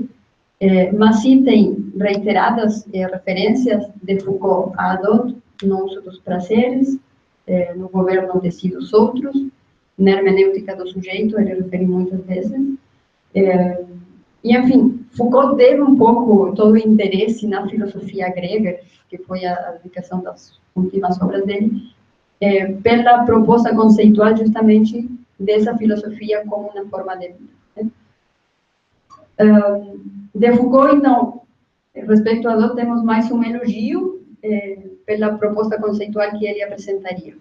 mas sim tem reiteradas referências de Foucault a Adorno no uso dos prazeres, no governo de si dos outros, na hermenêutica do sujeito, ele refere muitas vezes. E, enfim, Foucault teve um pouco todo o interesse na filosofia grega, que foi a dedicação das últimas obras dele, pela proposta conceitual justamente dessa filosofia como uma forma de vida, né? De Foucault, então, respeito a Adorno, temos mais um elogio pela proposta conceitual que ele apresentaria.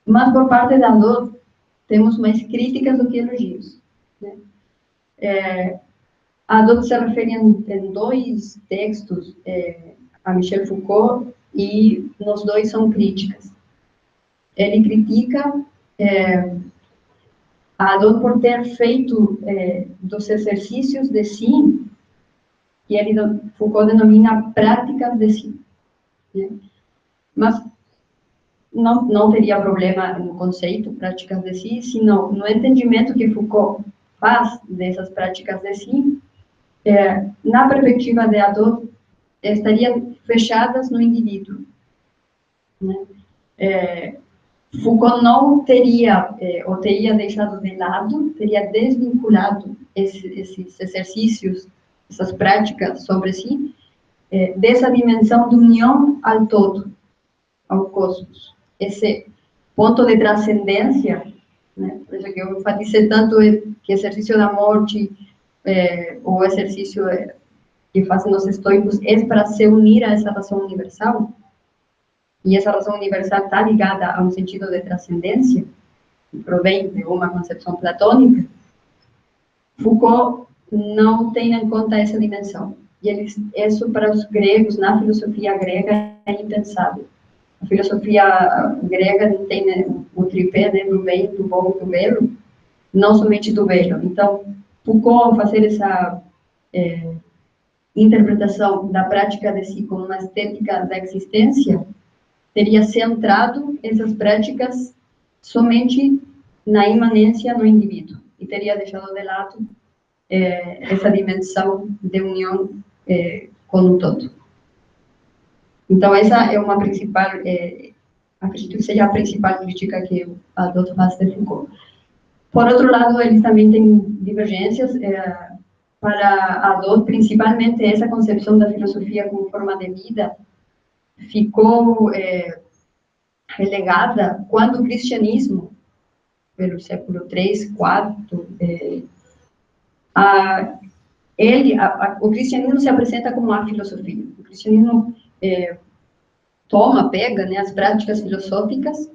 Mas, por parte da Adorno, temos mais críticas do que elogios, né? Adorno se refere em dois textos a Michel Foucault, e nos dois são críticas. Ele critica a Adorno por ter feito dos exercícios de si, que ele, Foucault denomina práticas de si, né? Mas não teria problema no conceito práticas de si, senão no entendimento que Foucault faz dessas práticas de si, na perspectiva de Adorno, estariam fechadas no indivíduo, né? Foucault não teria, ou teria deixado de lado, teria desvinculado esses exercícios, essas práticas sobre si, dessa dimensão de união ao todo, ao cosmos. Esse ponto de transcendência né? Por isso que eu enfatizei tanto que exercício da morte, o exercício que fazem os estoicos, é para se unir a essa razão universal, e essa razão universal está ligada a um sentido de transcendência, que provém de uma concepção platônica. Foucault não tem em conta essa dimensão. E isso para os gregos, na filosofia grega, é impensável. A filosofia grega tem o tripé, né, do bem, do bom e do belo, não somente do belo. Então, Foucault, ao fazer essa interpretação da prática de si como uma estética da existência, teria centrado essas práticas somente na imanência no indivíduo e teria deixado de lado essa dimensão de união com o todo. Então, essa é uma principal, acredito que seja a principal crítica que Adorno faz de Foucault. Por outro lado, eles também têm divergências. Para Adorno, principalmente, essa concepção da filosofia como forma de vida ficou relegada quando o cristianismo, pelo século III, IV, o cristianismo se apresenta como a filosofia. O cristianismo pega, né, as práticas filosóficas,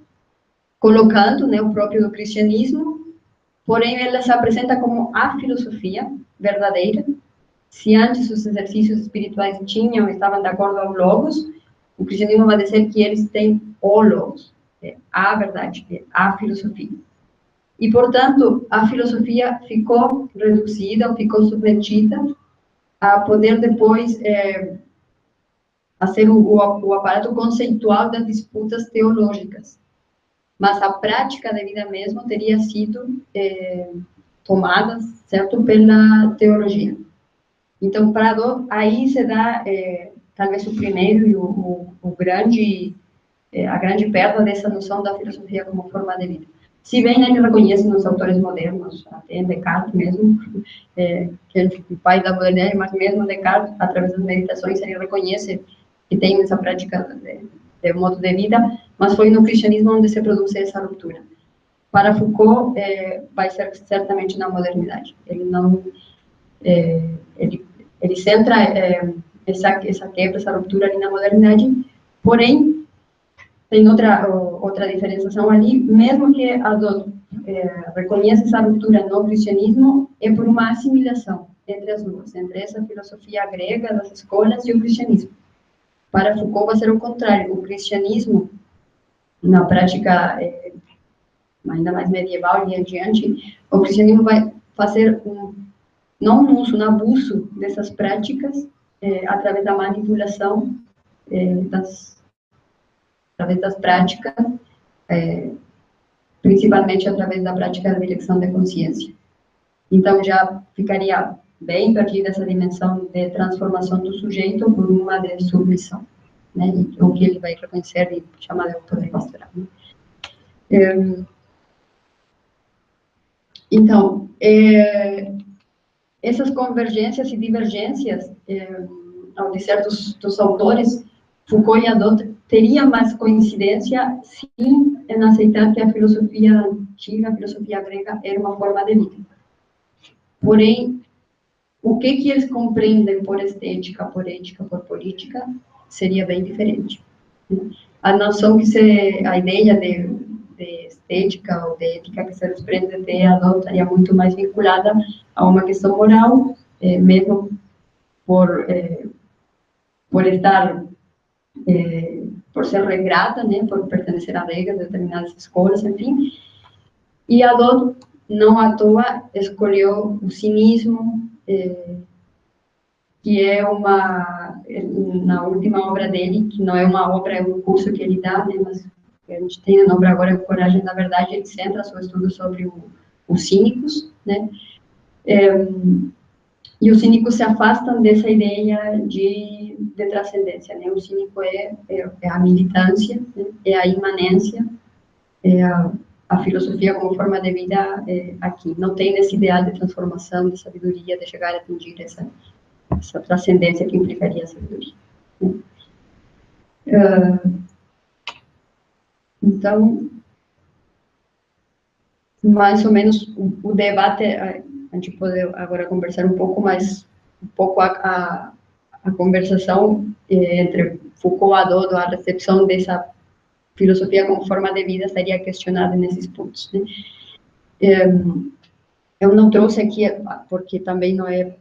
colocando, né, o próprio do cristianismo, porém ela se apresenta como a filosofia verdadeira. Se antes os exercícios espirituais estavam de acordo ao Logos, o cristianismo vai dizer que eles têm o Logos, a verdade, a filosofia. E, portanto, a filosofia ficou reduzida, ficou submetida a poder depois a ser o aparato conceitual das disputas teológicas. Mas a prática da vida mesmo teria sido tomada, certo, pela teologia. Então, para Adorno, aí se dá, talvez, o primeiro e a grande perda dessa noção da filosofia como forma de vida. Se bem ele reconhece nos autores modernos, até em Descartes mesmo, que é o pai da modernidade, mas mesmo Descartes, através das meditações, ele reconhece que tem essa prática de modo de vida, mas foi no cristianismo onde se produz essa ruptura. Para Foucault, vai ser certamente na modernidade. Ele não... ele centra essa quebra, essa ruptura ali na modernidade, porém, tem outra diferenciação ali, mesmo que Adorno reconheça essa ruptura no cristianismo, é por uma assimilação entre as duas, entre essa filosofia grega das escolas e o cristianismo. Para Foucault vai ser o contrário, o cristianismo, na prática ainda mais medieval e adiante, o cristianismo vai fazer não um uso, um abuso dessas práticas através da manipulação através das práticas, principalmente através da prática da direção da consciência. Então, já ficaria bem perdida essa dimensão de transformação do sujeito por uma de submissão, né? O que ele vai reconhecer e chamar de autonomia pastoral. Né? Então, essas convergências e divergências, ao dizer dos autores, Foucault e Adorno teriam mais coincidência, sim, em aceitar que a filosofia antiga, a filosofia grega, era uma forma de vida. Porém, o que eles compreendem por estética, por ética, por política, seria bem diferente. A noção a ideia de estética ou de ética que se desprende de Adorno estaria muito mais vinculada a uma questão moral, mesmo por estar, por ser regrada, né, por pertencer a regras de determinadas escolas, enfim. E Adorno, não à toa, escolheu o cinismo, que é na última obra dele, que não é uma obra, é um curso que ele dá, né, mas a gente tem na obra agora, Coragem da Verdade, ele centra seu estudo sobre os cínicos, né, e os cínicos se afastam dessa ideia de transcendência, né, o cínico é a militância, né? É a imanência, é a filosofia como forma de vida aqui, não tem esse ideal de transformação, de sabedoria, de chegar a atingir essa transcendência que implicaria a sabedoria. Então, mais ou menos o debate, a gente pode agora conversar um pouco mais, a conversação entre Foucault e Adorno, a recepção dessa filosofia como forma de vida estaria questionada nesses pontos, né? Eu não trouxe aqui, porque também não é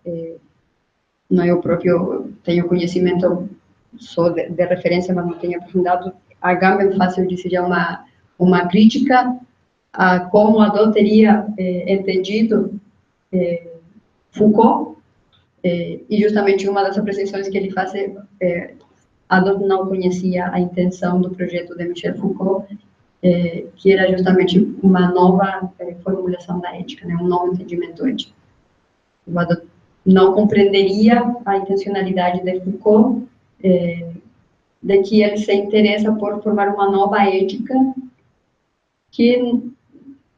o próprio, tenho conhecimento só de referência, mas não tenho aprofundado. A Agamben fácil de seria uma crítica a como Adorno teria entendido Foucault, e justamente uma das apreciações que ele faz Adorno não conhecia a intenção do projeto de Michel Foucault, que era justamente uma nova formulação da ética, né, um novo entendimento ético. O Adorno não compreenderia a intencionalidade de Foucault, de que ele se interessa por formar uma nova ética que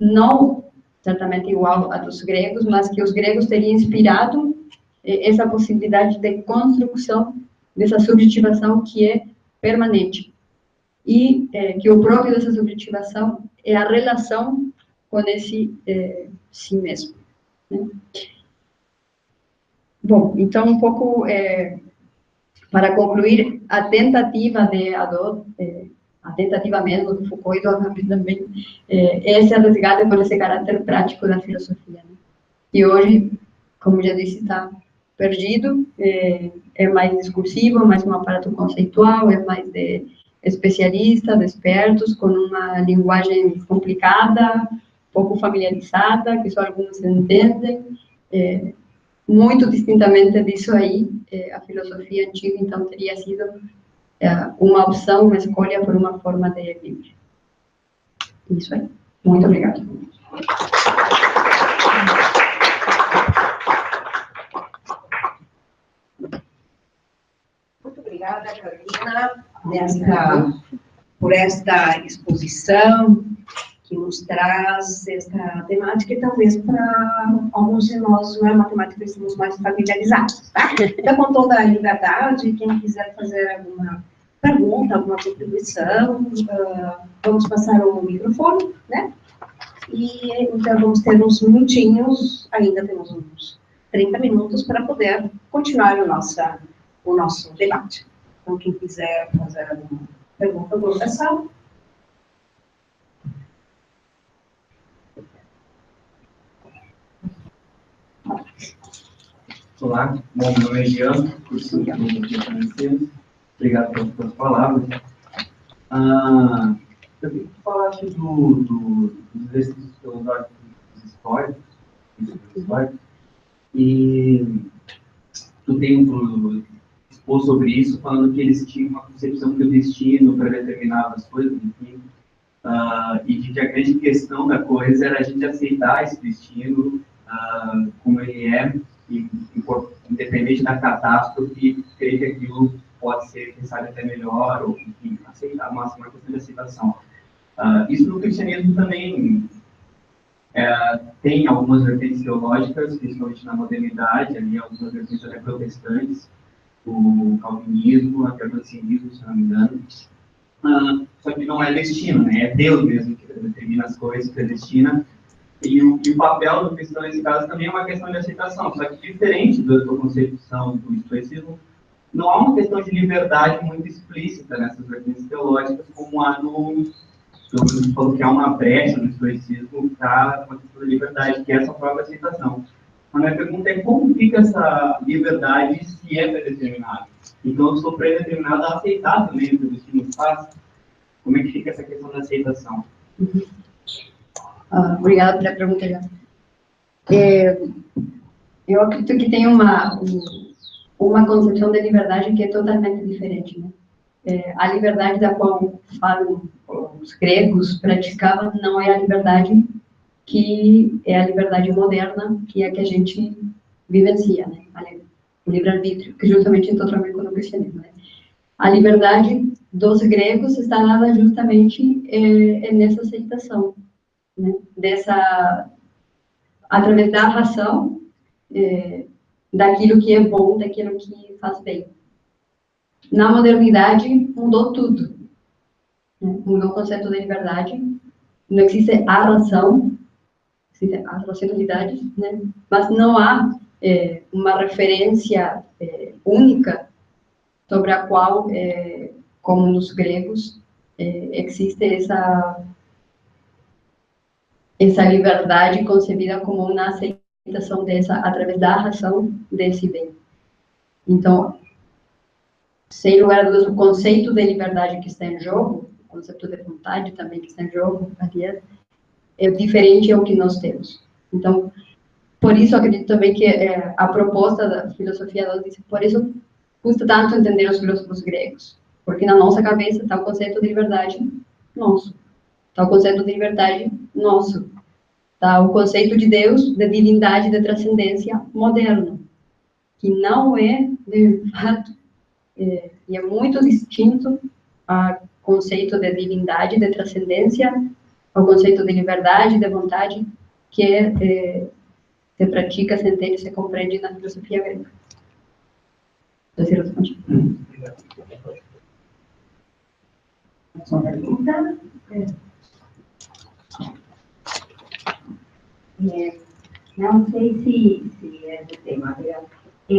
não certamente igual a dos gregos, mas que os gregos teriam inspirado essa possibilidade de construção dessa subjetivação que é permanente. E que o próprio dessa subjetivação é a relação com esse si mesmo, né? Bom, então, um pouco para concluir, a tentativa de Adorno, a tentativa mesmo do Foucault e do Agamben também, é ser resgate por esse caráter prático da filosofia, né? E hoje, como já disse, está perdido, é mais discursivo, mais um aparato conceitual, é mais de especialistas, de expertos, com uma linguagem complicada, pouco familiarizada, que só alguns entendem, muito distintamente disso aí, a filosofia antiga, então, teria sido uma opção, uma escolha por uma forma de viver. Isso aí. Muito obrigada. Muito obrigada, Carolina, por esta exposição que nos traz esta temática e talvez para alguns de nós não é uma temática que estamos mais familiarizados, tá? Então, com toda a liberdade, quem quiser fazer alguma pergunta, alguma contribuição, vamos passar o microfone, né? E então vamos ter uns minutinhos, ainda temos uns 30 minutos para poder continuar o nosso debate. Então, quem quiser fazer alguma pergunta ou colocação. Olá, bom, meu nome é Jean, curso de Filosofia Financeira. Obrigado pelas palavras. Eu queria falar aqui dos exercícios filosóficos históricos, e tu tem expor sobre isso, falando que eles tinham uma concepção que o destino predeterminava as coisas, enfim, e de que a grande questão da coisa era a gente aceitar esse destino como ele é, e, independente da catástrofe, crer que aquilo pode ser, quem sabe, até melhor, ou, enfim, aceitar, uma questão de aceitação. Isso no cristianismo também tem algumas vertentes teológicas, principalmente na modernidade, ali algumas vertentes até protestantes, o calvinismo, até o anticismo, se não me engano. Só que não é destino, né? É Deus mesmo que determina as coisas, predestina. E o papel do cristão nesse caso também é uma questão de aceitação, só que diferente da concepção do estoicismo, não há uma questão de liberdade muito explícita nessas vertentes teológicas, como a do que falou que há uma brecha no estoicismo para uma questão de liberdade, que é essa própria aceitação. A minha pergunta é como fica essa liberdade se é predeterminado? Então, eu sou predeterminado a aceitar também o que o destino faz. Como é que fica essa questão da aceitação? Obrigada pela pergunta, já. Eu acredito que tem uma concepção de liberdade que é totalmente diferente, né? A liberdade da qual falam os gregos praticavam não é a liberdade que é a liberdade moderna, que é a que a gente vivencia, né? O livre-arbítrio, que justamente entrou também com o cristianismo, né? A liberdade dos gregos está dada justamente nessa aceitação, né? Através da razão, daquilo que é bom, daquilo que faz bem. Na modernidade, mudou tudo, né? Mudou o conceito de liberdade, não existe a razão, as racionalidades, né? Mas não há uma referência única sobre a qual, como nos gregos, existe essa liberdade concebida como uma aceitação através da razão desse bem. Então, sem lugar a dúvidas, o conceito de liberdade que está em jogo, o conceito de vontade também que está em jogo, é diferente ao que nós temos. Então, por isso acredito também que a proposta da filosofia nós diz, por isso custa tanto entender os filósofos gregos, porque na nossa cabeça está o conceito de liberdade nosso, está o conceito de liberdade nosso, está o conceito de Deus, de divindade, de transcendência moderno, que não é, de fato, e é muito distinto ao conceito de divindade, de transcendência, ao conceito de liberdade, de vontade, que se pratica, se entende, se compreende na filosofia grega. Uma pergunta? Não sei se é do tema,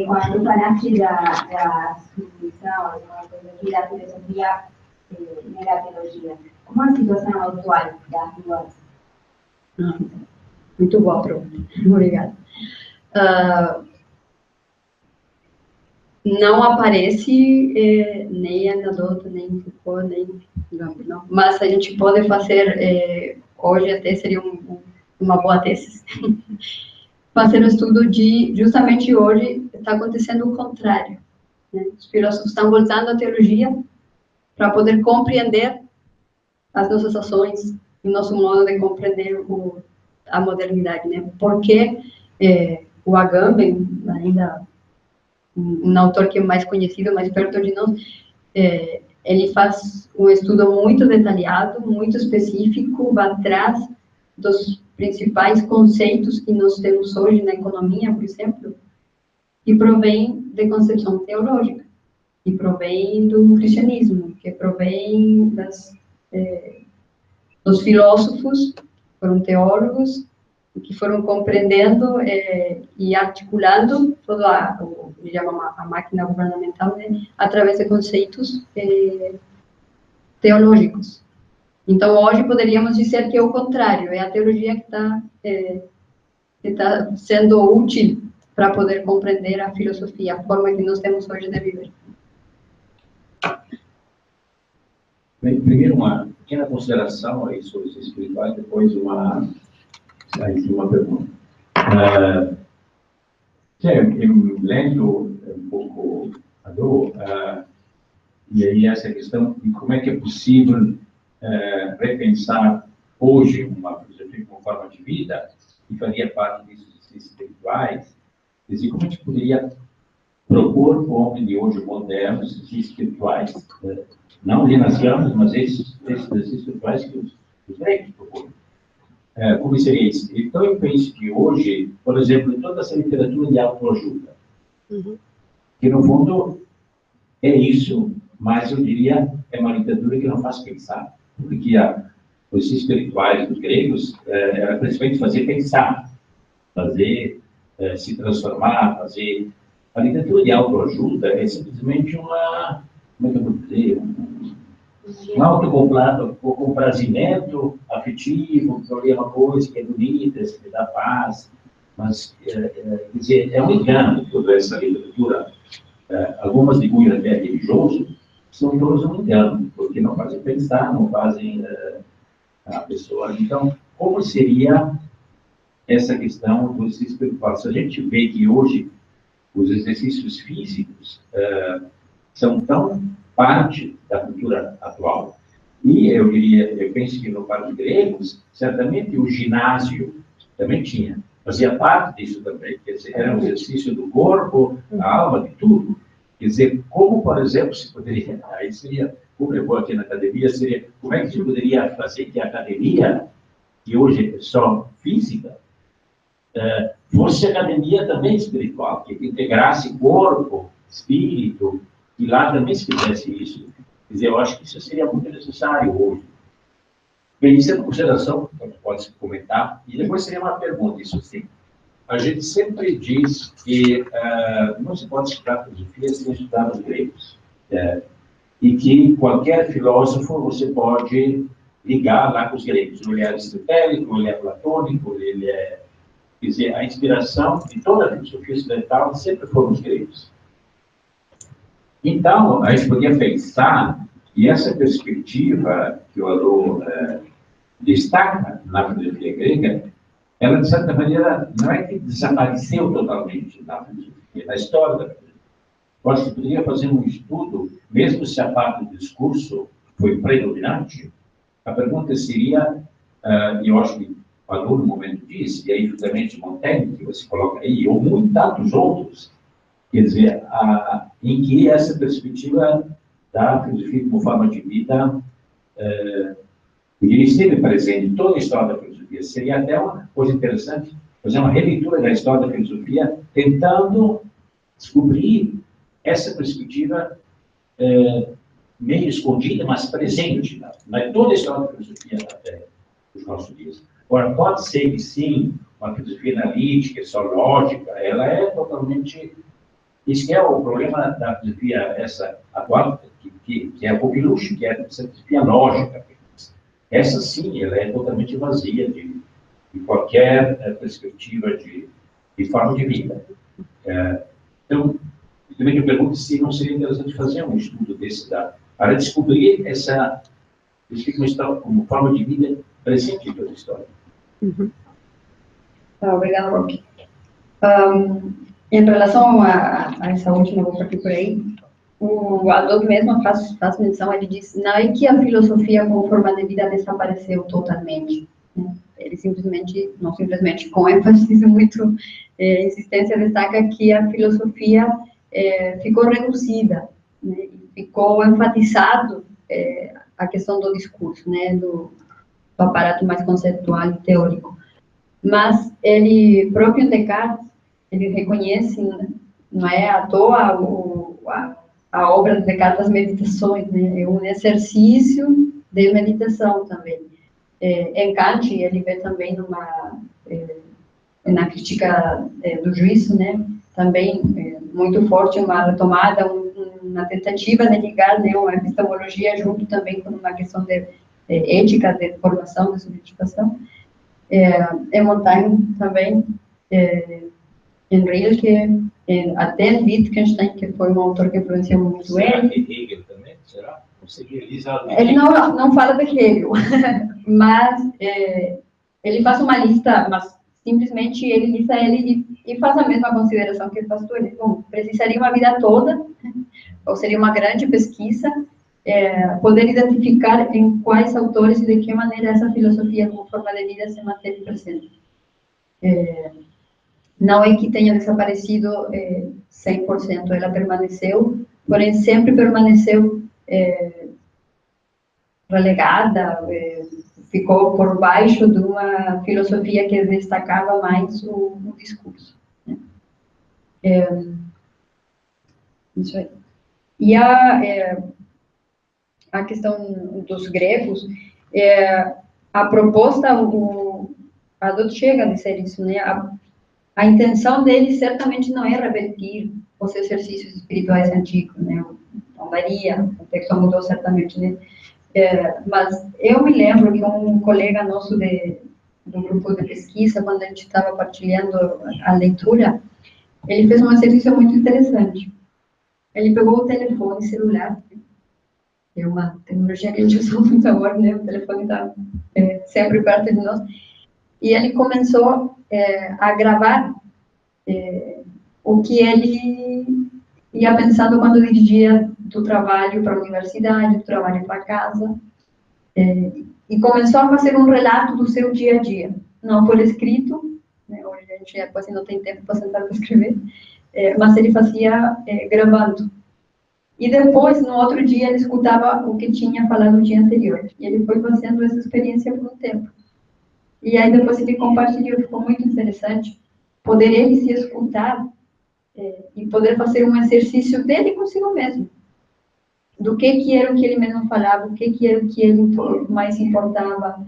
quando falaste da submissão, alguma coisa aqui da filosofia e da teologia, como a situação atual das duas? Muito boa pergunta. Obrigada. Não aparece nem Anedota, nem Foucault, nem Gambit, não. Mas a gente pode fazer, hoje até seria uma boa tese, fazer um estudo de, justamente hoje, está acontecendo o contrário. Né? Os filósofos estão voltando à teologia para poder compreender as nossas ações, o nosso modo de compreender a modernidade, né? Porque o Agamben, ainda um autor que é mais conhecido, mais perto de nós, ele faz um estudo muito detalhado, muito específico, vai atrás dos principais conceitos que nós temos hoje na economia, por exemplo, que provém de concepção teológica, que provém do cristianismo, que provém dos filósofos, foram teólogos, que foram compreendendo e articulando toda que chama a máquina governamental, né, através de conceitos teológicos. Então, hoje poderíamos dizer que é o contrário, é a teologia que está sendo útil para poder compreender a filosofia, a forma que nós temos hoje de viver. Bem, primeiro uma pequena consideração aí sobre os espirituais, depois uma pergunta. Lendo um pouco a Dô, e aí essa questão de como é que é possível repensar hoje uma filosofia como forma de vida, que faria parte desses espirituais, quer dizer, como a gente poderia propor para o homem de hoje modernos, esses espirituais, não renacianos, mas esses espirituais que os gregos propõem. Como seria isso? Então, eu penso que hoje, por exemplo, toda essa literatura de autoajuda, que no fundo é isso, mas eu diria é uma literatura que não faz pensar, porque os espirituais dos gregos era principalmente fazer pensar, fazer se transformar, fazer... A literatura de autoajuda é simplesmente uma, como é que eu vou dizer, um autocomprazimento afetivo, que é uma coisa que é bonita, que dá paz, mas, quer dizer, é um engano toda essa literatura. Algumas de cunho até religioso são todas um engano, porque não fazem pensar, não fazem a pessoa. Então, como seria essa questão dos espirituais? Se a gente vê que hoje os exercícios físicos são tão parte da cultura atual. E eu penso que no caso dos gregos, certamente o ginásio também tinha, fazia parte disso também, quer dizer, era um exercício do corpo, da alma, de tudo. Quer dizer, como, por exemplo, se poderia, aí seria, como eu vou aqui na academia, seria, como é que se poderia fazer que a academia, que hoje é só física, fosse academia também espiritual, que integrasse corpo, espírito, e lá também se fizesse isso. Quer dizer, eu acho que isso seria muito necessário hoje. Bem, isso é uma consideração, pode-se comentar, e depois seria uma pergunta, isso sim. A gente sempre diz que não se pode estudar filosofia sem estudar os gregos. E que qualquer filósofo você pode ligar lá com os gregos. Ele é aristotélico, ele é platônico, ele é... Quer dizer, a inspiração de toda a filosofia ocidental sempre foram os gregos. Então, a gente podia pensar, e essa perspectiva que o Alô destaca na filosofia grega, ela, de certa maneira, não é que desapareceu totalmente na filosofia, na história da filosofia. Eu acho que poderia fazer um estudo, mesmo se a parte do discurso foi predominante, a pergunta seria, e eu acho que o Alô no momento disse, e aí justamente Montaigne, que você coloca aí, ou muitos tantos outros, quer dizer, em que essa perspectiva da filosofia como forma de vida ele esteve presente em toda a história da filosofia. Seria até uma coisa interessante fazer uma releitura da história da filosofia, tentando descobrir essa perspectiva meio escondida, mas presente na toda a história da filosofia até os nossos dias. Agora, pode ser que sim, uma filosofia analítica, sociológica, ela é totalmente... Isso que é o problema da filosofia essa atual, que é a coqueluche, que é a filosofia lógica. Essa sim, ela é totalmente vazia de qualquer perspectiva de forma de vida. Então, também eu pergunto se não seria interessante fazer um estudo desse para descobrir essa como forma de vida presente em toda a história. Obrigada, Roque. Em relação a essa última, vou partir por aí, o Adorno mesmo faz menção, ele diz, não é que a filosofia como forma de vida desapareceu totalmente, né? Ele não simplesmente, com ênfase muito insistência, destaca que a filosofia ficou reduzida, né? Ficou enfatizado a questão do discurso, né? Do aparato mais conceitual e teórico. Mas ele, próprio Descartes, ele reconhece, não é à toa a obra de Descartes, as meditações, né? É um exercício de meditação também. Em Kant, ele vê também na crítica do juízo, né? Também muito forte uma retomada, uma tentativa de ligar, né, uma epistemologia junto também com uma questão de ética, de formação, de sofisticação. Em Montaigne também, em Rilke, até em Wittgenstein, que foi um autor que influenciou muito ele. Hegel também, será? Ele não fala de Hegel, mas ele faz uma lista, mas simplesmente ele lista ele e faz a mesma consideração que faz tu. Ele, bom, precisaria uma vida toda, ou seria uma grande pesquisa, poder identificar em quais autores e de que maneira essa filosofia como forma de vida se manteve presente. Não é que tenha desaparecido 100%, ela permaneceu, porém sempre permaneceu relegada, ficou por baixo de uma filosofia que destacava mais o discurso, né? Isso aí. E a questão dos gregos, a proposta, a Adorno chega a dizer isso, né? A intenção dele certamente não é repetir os exercícios espirituais antigos, né? Não varia, o texto mudou certamente, né? Mas eu me lembro que um colega nosso do grupo de pesquisa, quando a gente estava partilhando a leitura, ele fez um exercício muito interessante. Ele pegou o telefone celular, é uma tecnologia que a gente usa muito agora, né? O telefone está sempre perto de nós. E ele começou a gravar o que ele ia pensando quando dirigia do trabalho para a universidade, do trabalho para casa. E começou a fazer um relato do seu dia a dia. Não por escrito, né? Hoje a gente quase não tem tempo para sentar para escrever, mas ele fazia gravando. E depois, no outro dia, ele escutava o que tinha falado no dia anterior. E ele foi fazendo essa experiência por um tempo. E aí depois ele compartilhou, ficou muito interessante poder ele se escutar e poder fazer um exercício dele consigo mesmo. do que era o que ele mesmo falava, o que era o que ele mais importava,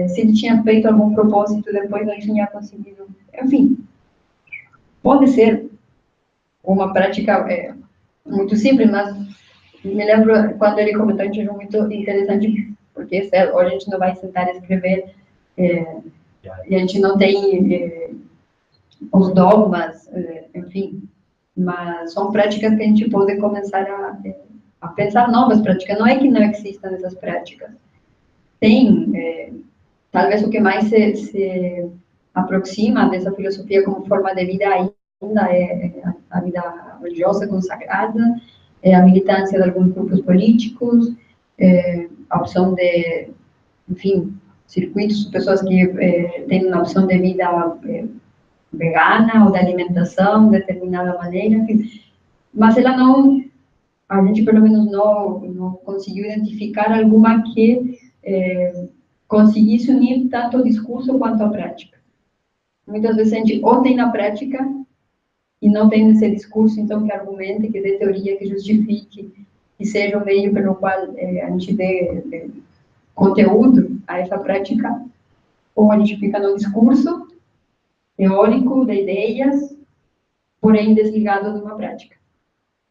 se ele tinha feito algum propósito, depois não tinha conseguido, enfim. Pode ser uma prática muito simples, mas me lembro quando ele comentou, a gente achou muito interessante, porque hoje a gente não vai sentar e escrever, e a gente não tem os dogmas, enfim, mas são práticas que a gente pode começar a pensar novas práticas. Não é que não existam essas práticas. Tem, talvez o que mais se aproxima dessa filosofia como forma de vida ainda é a vida religiosa consagrada, a militância de alguns grupos políticos, a opção de, enfim, circuitos, pessoas que têm uma opção de vida vegana ou de alimentação de determinada maneira, enfim. Mas ela não, a gente pelo menos não conseguiu identificar alguma que conseguisse unir tanto o discurso quanto a prática. Muitas vezes a gente ou tem na prática e não tem nesse discurso, então que argumente, que dê teoria, que justifique, que seja o meio pelo qual a gente dê conteúdo a essa prática, ou a gente fica no discurso teórico, de ideias, porém desligado de uma prática.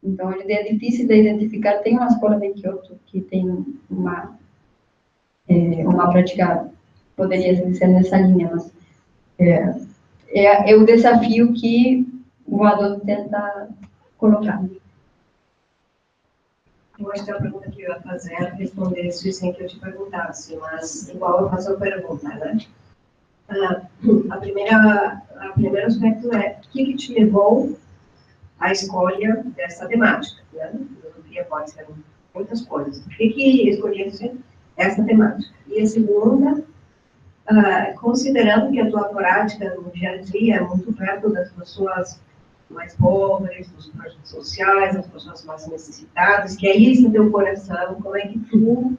Então, a ideia é difícil de identificar. Tem uma escola de Kyoto que tem uma prática, poderia ser nessa linha, mas é o desafio que o Adorno tenta colocar. Eu acho que a pergunta que eu ia fazer era responder isso sem que eu te perguntasse, mas igual eu faço a pergunta, né? O primeiro aspecto é o que te levou à escolha dessa temática, né? Filosofia pode ser muitas coisas. Por que escolheste essa temática? E a segunda, considerando que a tua prática no dia a dia é muito perto das pessoas mais pobres, dos projetos sociais, das pessoas mais necessitadas, que aí está teu coração, como é que tu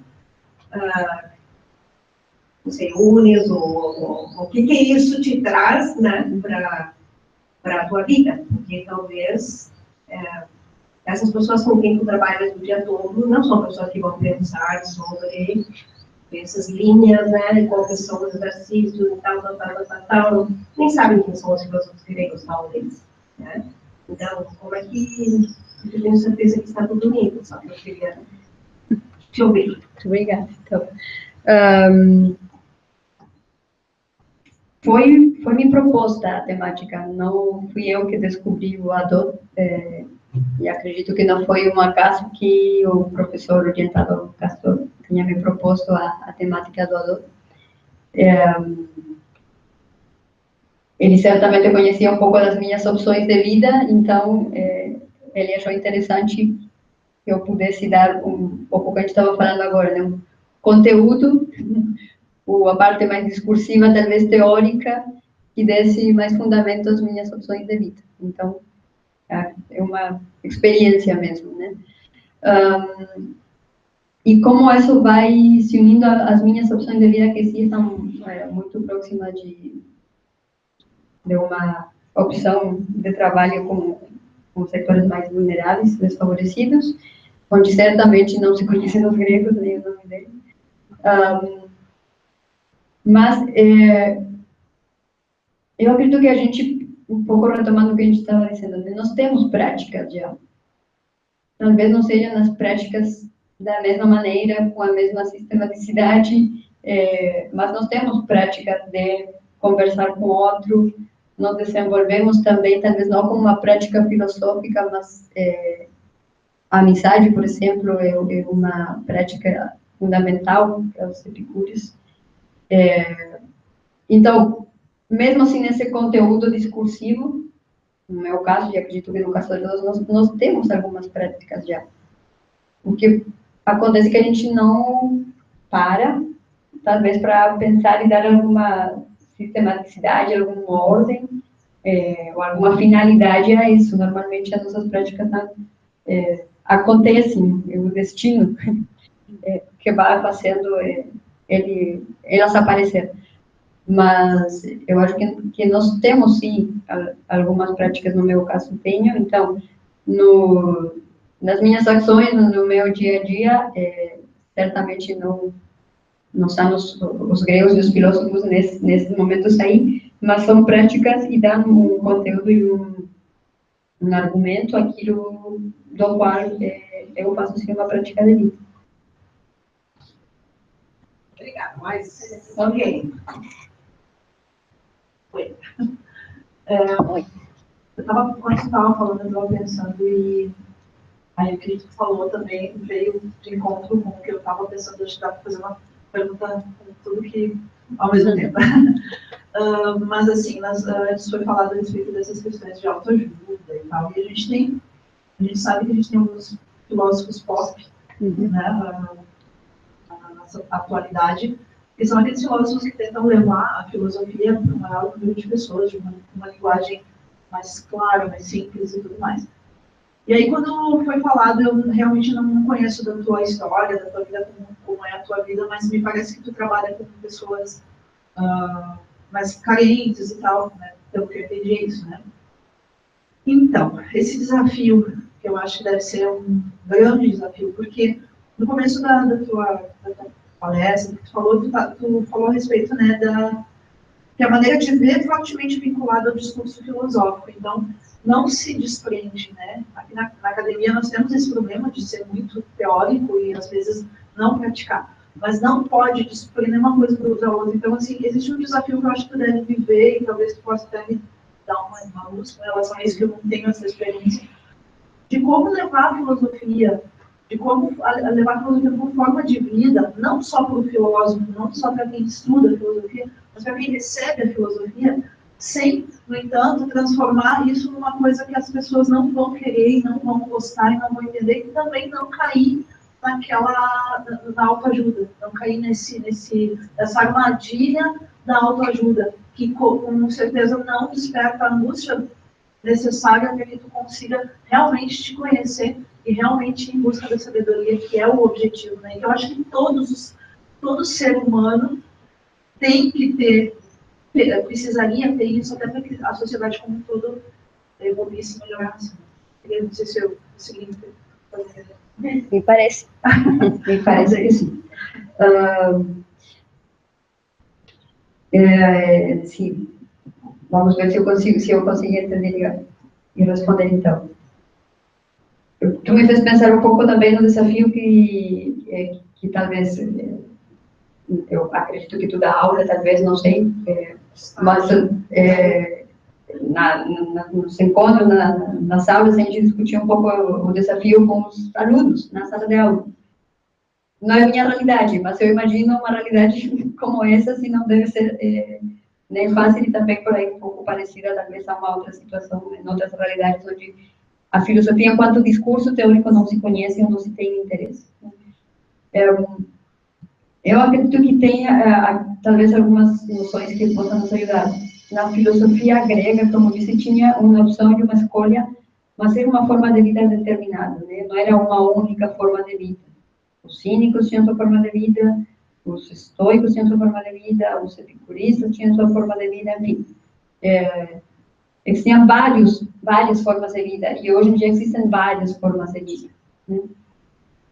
você unes, ou o que isso te traz, né, para a tua vida, porque talvez essas pessoas com quem tu trabalhas o dia todo não são pessoas que vão pensar sobre essas linhas, né, de qual são os exercícios e tal, nem sabem quem são os filósofos gregos, talvez, né? Então, como é que eu tenho certeza que está tudo unido, só que eu queria te ouvir. Muito obrigada. Então, foi minha proposta a temática, não fui eu que descobri o Adorno, e acredito que não foi um acaso que o professor orientador Castor tinha me proposto a temática do Adorno. Ele certamente conhecia um pouco das minhas opções de vida, então ele achou interessante que eu pudesse dar um pouco o que a gente estava falando agora, né? Um conteúdo, a parte mais discursiva, talvez teórica, que desse mais fundamento às minhas opções de vida. Então, é uma experiência mesmo, né? E como isso vai se unindo às minhas opções de vida, que sim estão muito próximas de uma opção de trabalho com setores mais vulneráveis, desfavorecidos, onde certamente não se conhecem os gregos, nem o nome deles. Mas eu acredito que a gente, um pouco retomando o que a gente estava dizendo, nós temos práticas já. Talvez não sejam nas práticas da mesma maneira, com a mesma sistematicidade, mas nós temos práticas de conversar com o outro, nós desenvolvemos também, talvez não como uma prática filosófica, mas a amizade, por exemplo, é uma prática fundamental para os epicúreos. Então, mesmo assim, nesse conteúdo discursivo, no meu caso, e acredito que no caso de todos, nós temos algumas práticas já. O que acontece é que a gente não para, talvez, para pensar e dar alguma sistematicidade, alguma ordem, ou alguma finalidade a isso. Normalmente, as nossas práticas acontecem, o destino que vai fazendo elas aparecer. Mas eu acho que nós temos, sim, algumas práticas, no meu caso tenho, então, nas minhas ações, no meu dia a dia, certamente não são os gregos e os filósofos nesses momentos aí, mas são práticas e dão um conteúdo e um argumento, aquilo do qual eu faço sim uma prática de vida. Obrigada. Mais alguém? Oi. Quando você estava falando, eu estava pensando e aí o que tu falou também veio de encontro com o que eu estava pensando, eu estava fazendo uma pergunta com tudo que ao mesmo tempo. Mas assim, antes foi falado a respeito dessas questões de autoajuda e tal, e a gente sabe que a gente tem alguns filósofos pop, né, na nossa atualidade, que são aqueles filósofos que tentam levar a filosofia para o maior número de pessoas, de uma linguagem mais clara, mais simples e tudo mais. E aí, quando foi falado, eu realmente não conheço da tua história, da tua vida, como é a tua vida, mas me parece que tu trabalha com pessoas mais carentes e tal, né? Pelo que eu entendi é isso, né? Então, esse desafio, que eu acho que deve ser um grande desafio, porque no começo da tua palestra, tu falou a respeito, né, que a maneira de ver é fortemente vinculada ao discurso filosófico. Então, não se desprende, né? Aqui na academia nós temos esse problema de ser muito teórico e, às vezes, não praticar. Mas não pode desprender uma coisa para a outra. Então, assim, existe um desafio que eu acho que tu deve viver e talvez tu possa até me dar uma luz com relação a isso, que eu não tenho essa experiência, de como levar a filosofia, de como levar a filosofia como forma de vida, não só para o filósofo, não só para quem estuda a filosofia, mas para quem recebe a filosofia, sem, no entanto, transformar isso numa coisa que as pessoas não vão querer, não vão gostar e não vão entender, e também não cair na autoajuda, não cair nessa armadilha da autoajuda, que com certeza não desperta a angústia necessária para que tu consiga realmente te conhecer e realmente ir em busca da sabedoria, que é o objetivo, né? Então, eu acho que todo ser humano tem que ter, precisaria ter isso, até para que a sociedade como um todo evoluísse e melhorasse. Não sei se eu consegui fazer. Me parece. Me parece que sim. Sim. Vamos ver se eu consigo entender e responder, então. Tu me fez pensar um pouco também no desafio que talvez, eu acredito que tu dá aula, talvez, não sei, mas nos encontros, nas aulas, a gente discutia um pouco o desafio com os alunos na sala de aula. Não é a minha realidade, mas eu imagino uma realidade como essa, assim, não deve ser nem fácil e também por aí um pouco parecida, talvez, a uma outra situação, em outras realidades, onde a filosofia, enquanto discurso teórico, não se conhece ou não se tem interesse. Eu acredito que tenha, talvez, algumas noções que possam nos ajudar. Na filosofia grega, como disse, tinha uma opção de uma escolha, mas era uma forma de vida determinada, né? Não era uma única forma de vida. Os cínicos tinham sua forma de vida, os estoicos tinham sua forma de vida, os epicuristas tinham sua forma de vida, enfim. Existiam várias formas de vida, e hoje em dia existem várias formas de vida, né?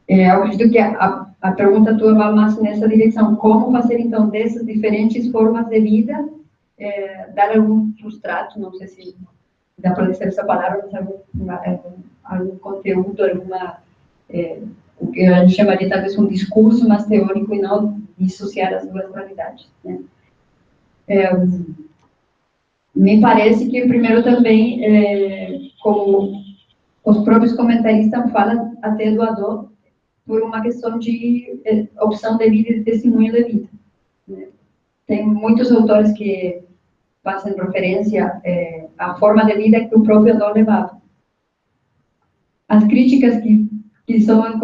Eu acredito que a pergunta tua vai mais nessa direção. Como fazer, então, dessas diferentes formas de vida, dar algum substrato, não sei se dá para dizer essa palavra, mas algum conteúdo, o que a gente chamaria talvez um discurso mais teórico e não dissociar as duas realidades, né? Me parece que, primeiro, também, como os próprios comentaristas falam até do Adorno, por uma questão de opção de vida e de testemunho de vida, né? Tem muitos autores que fazem referência à forma de vida que o próprio Adorno levava. As críticas que são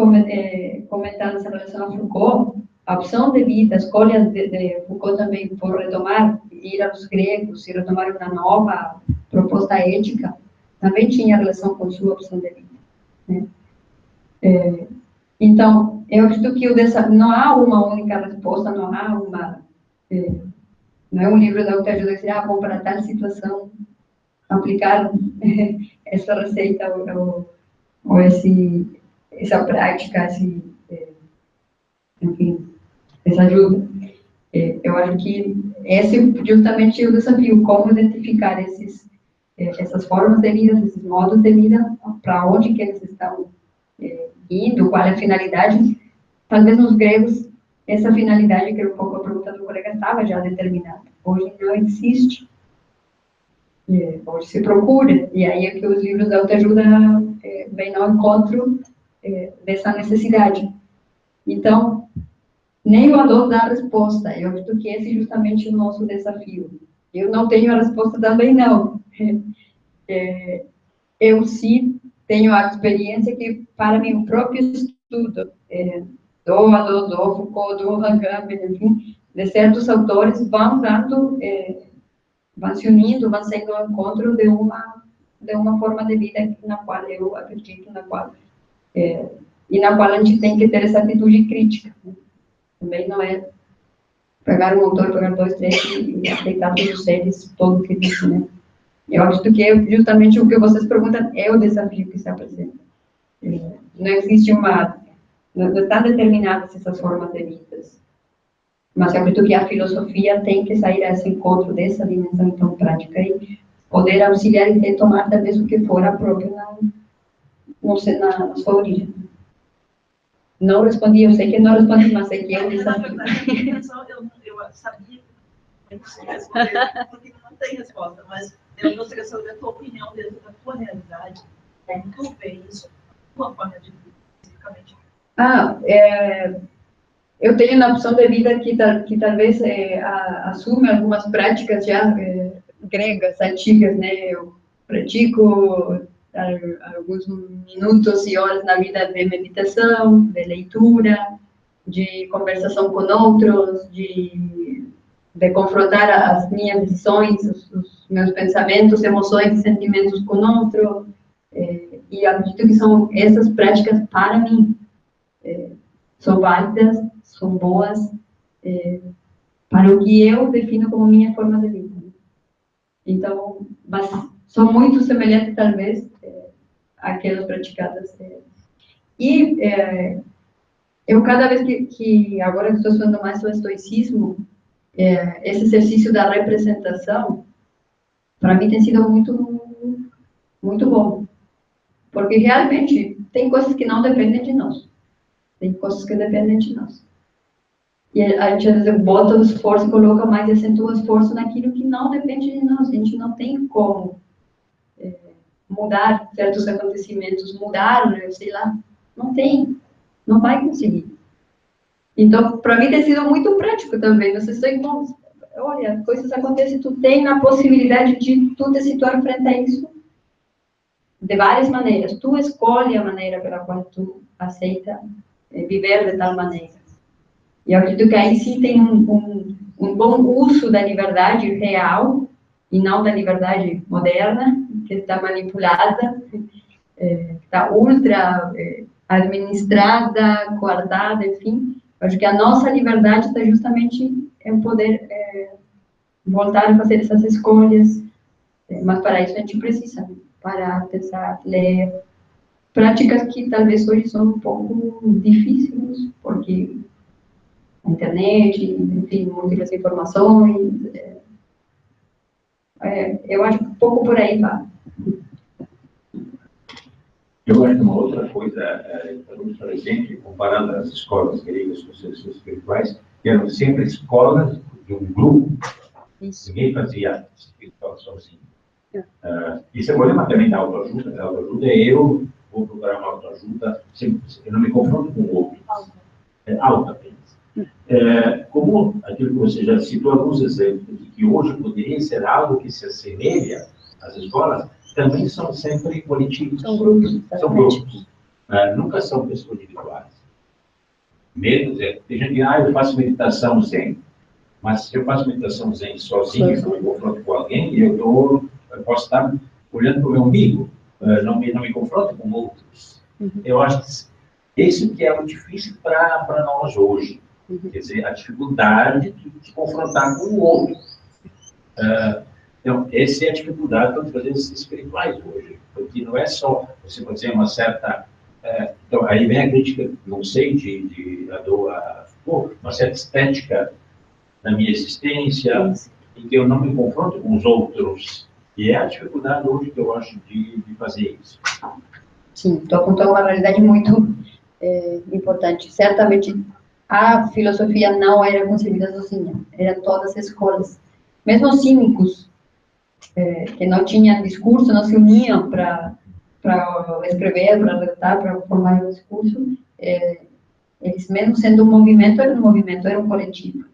comentadas em relação a Foucault, a opção de vida, a escolha de Foucault também por retomar, ir aos gregos e retomar uma nova proposta ética, também tinha relação com sua opção de vida, né? Então, eu acredito que não há uma única resposta, não é um livro da autoajuda que diz, bom, para tal situação, aplicar essa receita ou essa prática, enfim, essa ajuda. Eu acho que esse é justamente o desafio, como identificar essas formas de vida, esses modos de vida, para onde que eles estão indo, qual é a finalidade. Talvez nos gregos, essa finalidade, que era um pouco a pergunta do colega, estava já determinada. Hoje não existe. Hoje se procura. E aí é que os livros de autoajuda vêm ao encontro dessa necessidade. Então, nem o Adolfo dá a resposta. Eu acho que esse é justamente o nosso desafio. Eu não tenho a resposta também, não. Eu sim tenho a experiência que, para mim, o próprio estudo do Foucault, do Lacan, enfim, de certos autores vão se unindo, vão sendo ao encontro de uma forma de vida na qual eu acredito, e na qual a gente tem que ter essa atitude crítica. Também não é pegar um autor, pegar 2, 3 e aceitar todos eles, todo o que diz, né? Eu acho que justamente o que vocês perguntam é o desafio que se apresenta. Não existe não estão determinadas essas formas de vida. Mas eu acredito que a filosofia tem que sair a esse encontro dessa dimensão tão prática e poder auxiliar e retomar talvez o que for a própria na sua origem. Não respondi, eu sei que não respondi, mas sei que é um desafio. Na verdade, eu sabia, eu não sei responder, porque não tem resposta, mas eu gostaria de saber a tua opinião dentro da tua realidade, como tu vê isso, a tua forma de vida, especificamente. Eu tenho uma opção de vida que talvez assume algumas práticas já gregas, antigas, né? Eu pratico alguns minutos e horas na vida de meditação, de leitura, de conversação com outros, de confrontar as minhas visões, os meus pensamentos, emoções e sentimentos com outro. E acredito que são essas práticas, para mim, são válidas, são boas, para o que eu defino como minha forma de vida. Então, mas são muito semelhantes, talvez, àquelas praticadas. Eu, cada vez que agora estou estudando mais sobre estoicismo, esse exercício da representação, para mim tem sido muito, muito bom. Porque, realmente, tem coisas que não dependem de nós. Tem coisas que dependem de nós. E a gente, às vezes, bota o esforço, coloca mais e acentua o esforço naquilo que não depende de nós. A gente não tem como mudar certos acontecimentos, mudar, sei lá. Não tem. Não vai conseguir. Então, para mim, tem sido muito prático também. Você sei como, olha, coisas acontecem, tu tem a possibilidade de tu te situar frente a isso de várias maneiras. Tu escolhe a maneira pela qual tu aceita viver de tal maneira. E eu acredito que aí sim tem um bom uso da liberdade real e não da liberdade moderna, que está manipulada, está ultra administrada, guardada, enfim. Eu acho que a nossa liberdade está justamente em poder voltar a fazer essas escolhas, mas para isso a gente precisa parar, pensar, ler. Práticas que talvez hoje são um pouco difíceis, porque a internet, enfim, muitas informações. Eu acho que um pouco por aí vai. Eu acho que uma outra coisa, por exemplo, comparando as escolas gregas com os seus espirituais, que eram sempre escolas de um grupo. Isso. Ninguém fazia espiritual sozinho. Isso é o problema também da autoajuda. A autoajuda eu vou procurar uma autoajuda, eu não me confronto com o outro. Alta apenas. Como aquilo que você já citou, alguns exemplos de que hoje poderia ser algo que se assemelha às escolas, também são sempre coletivos. São grupos. São grupos. Nunca são pessoas individuais. Mesmo, tem gente que eu faço meditação zen. Mas se eu faço meditação zen sozinho, eu não me confronto com alguém, eu posso estar olhando para o meu umbigo, não me confronto com outros. Eu acho que isso que é o difícil para nós hoje. Quer dizer, a dificuldade de se confrontar com o outro. Então, essa é a dificuldade para fazer esses espirituais hoje, porque não é só você fazer uma certa... então, aí vem a crítica, não sei, uma certa estética na minha existência, em que eu não me confronto com os outros. E é a dificuldade hoje que eu acho de fazer isso. Sim, tu apontou uma realidade muito importante. Certamente, a filosofia não era concebida sozinha, eram todas as escolas. Mesmo os cínicos, que não tinham discurso, não se uniam para escrever, para redactar, para formar um discurso, eles, mesmo sendo um movimento, era um coletivo.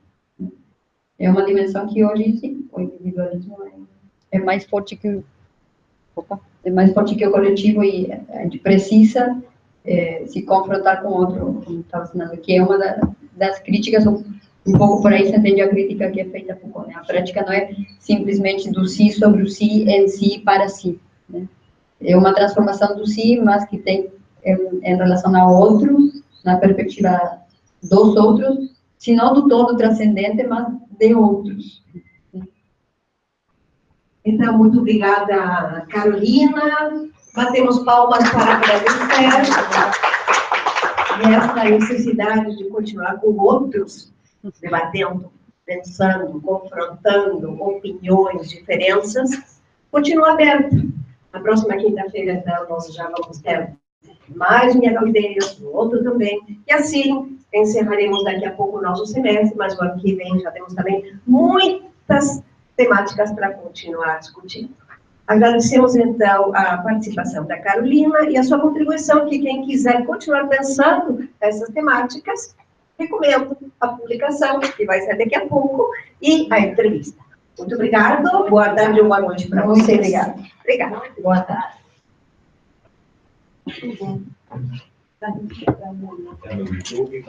É uma dimensão que hoje, sim, o individualismo é mais forte que o coletivo, e a gente precisa se confrontar com o outro, como estava ensinando, que é uma das críticas, um pouco por aí se entende a crítica que é feita a Foucault, né? A prática não é simplesmente do si sobre o si, em si, para si, né? É uma transformação do si, mas que tem em relação ao outro, na perspectiva dos outros, se não do todo transcendente, mas de outros. Então, muito obrigada, Carolina. Batemos palmas para agradecer. E essa necessidade de continuar com outros, debatendo, pensando, confrontando opiniões, diferenças, continua aberta. Na próxima quinta-feira, então, nós já vamos ter mais minha ideias, outro também. E assim, encerraremos daqui a pouco o nosso semestre, mas o ano que vem já temos também muitas temáticas para continuar discutindo. Agradecemos, então, a participação da Carolina e a sua contribuição, que quem quiser continuar pensando essas temáticas, recomendo a publicação, que vai ser daqui a pouco, e a entrevista. Muito obrigado, boa tarde ou boa noite para vocês. Muito obrigada. Obrigada. Boa tarde. É no YouTube,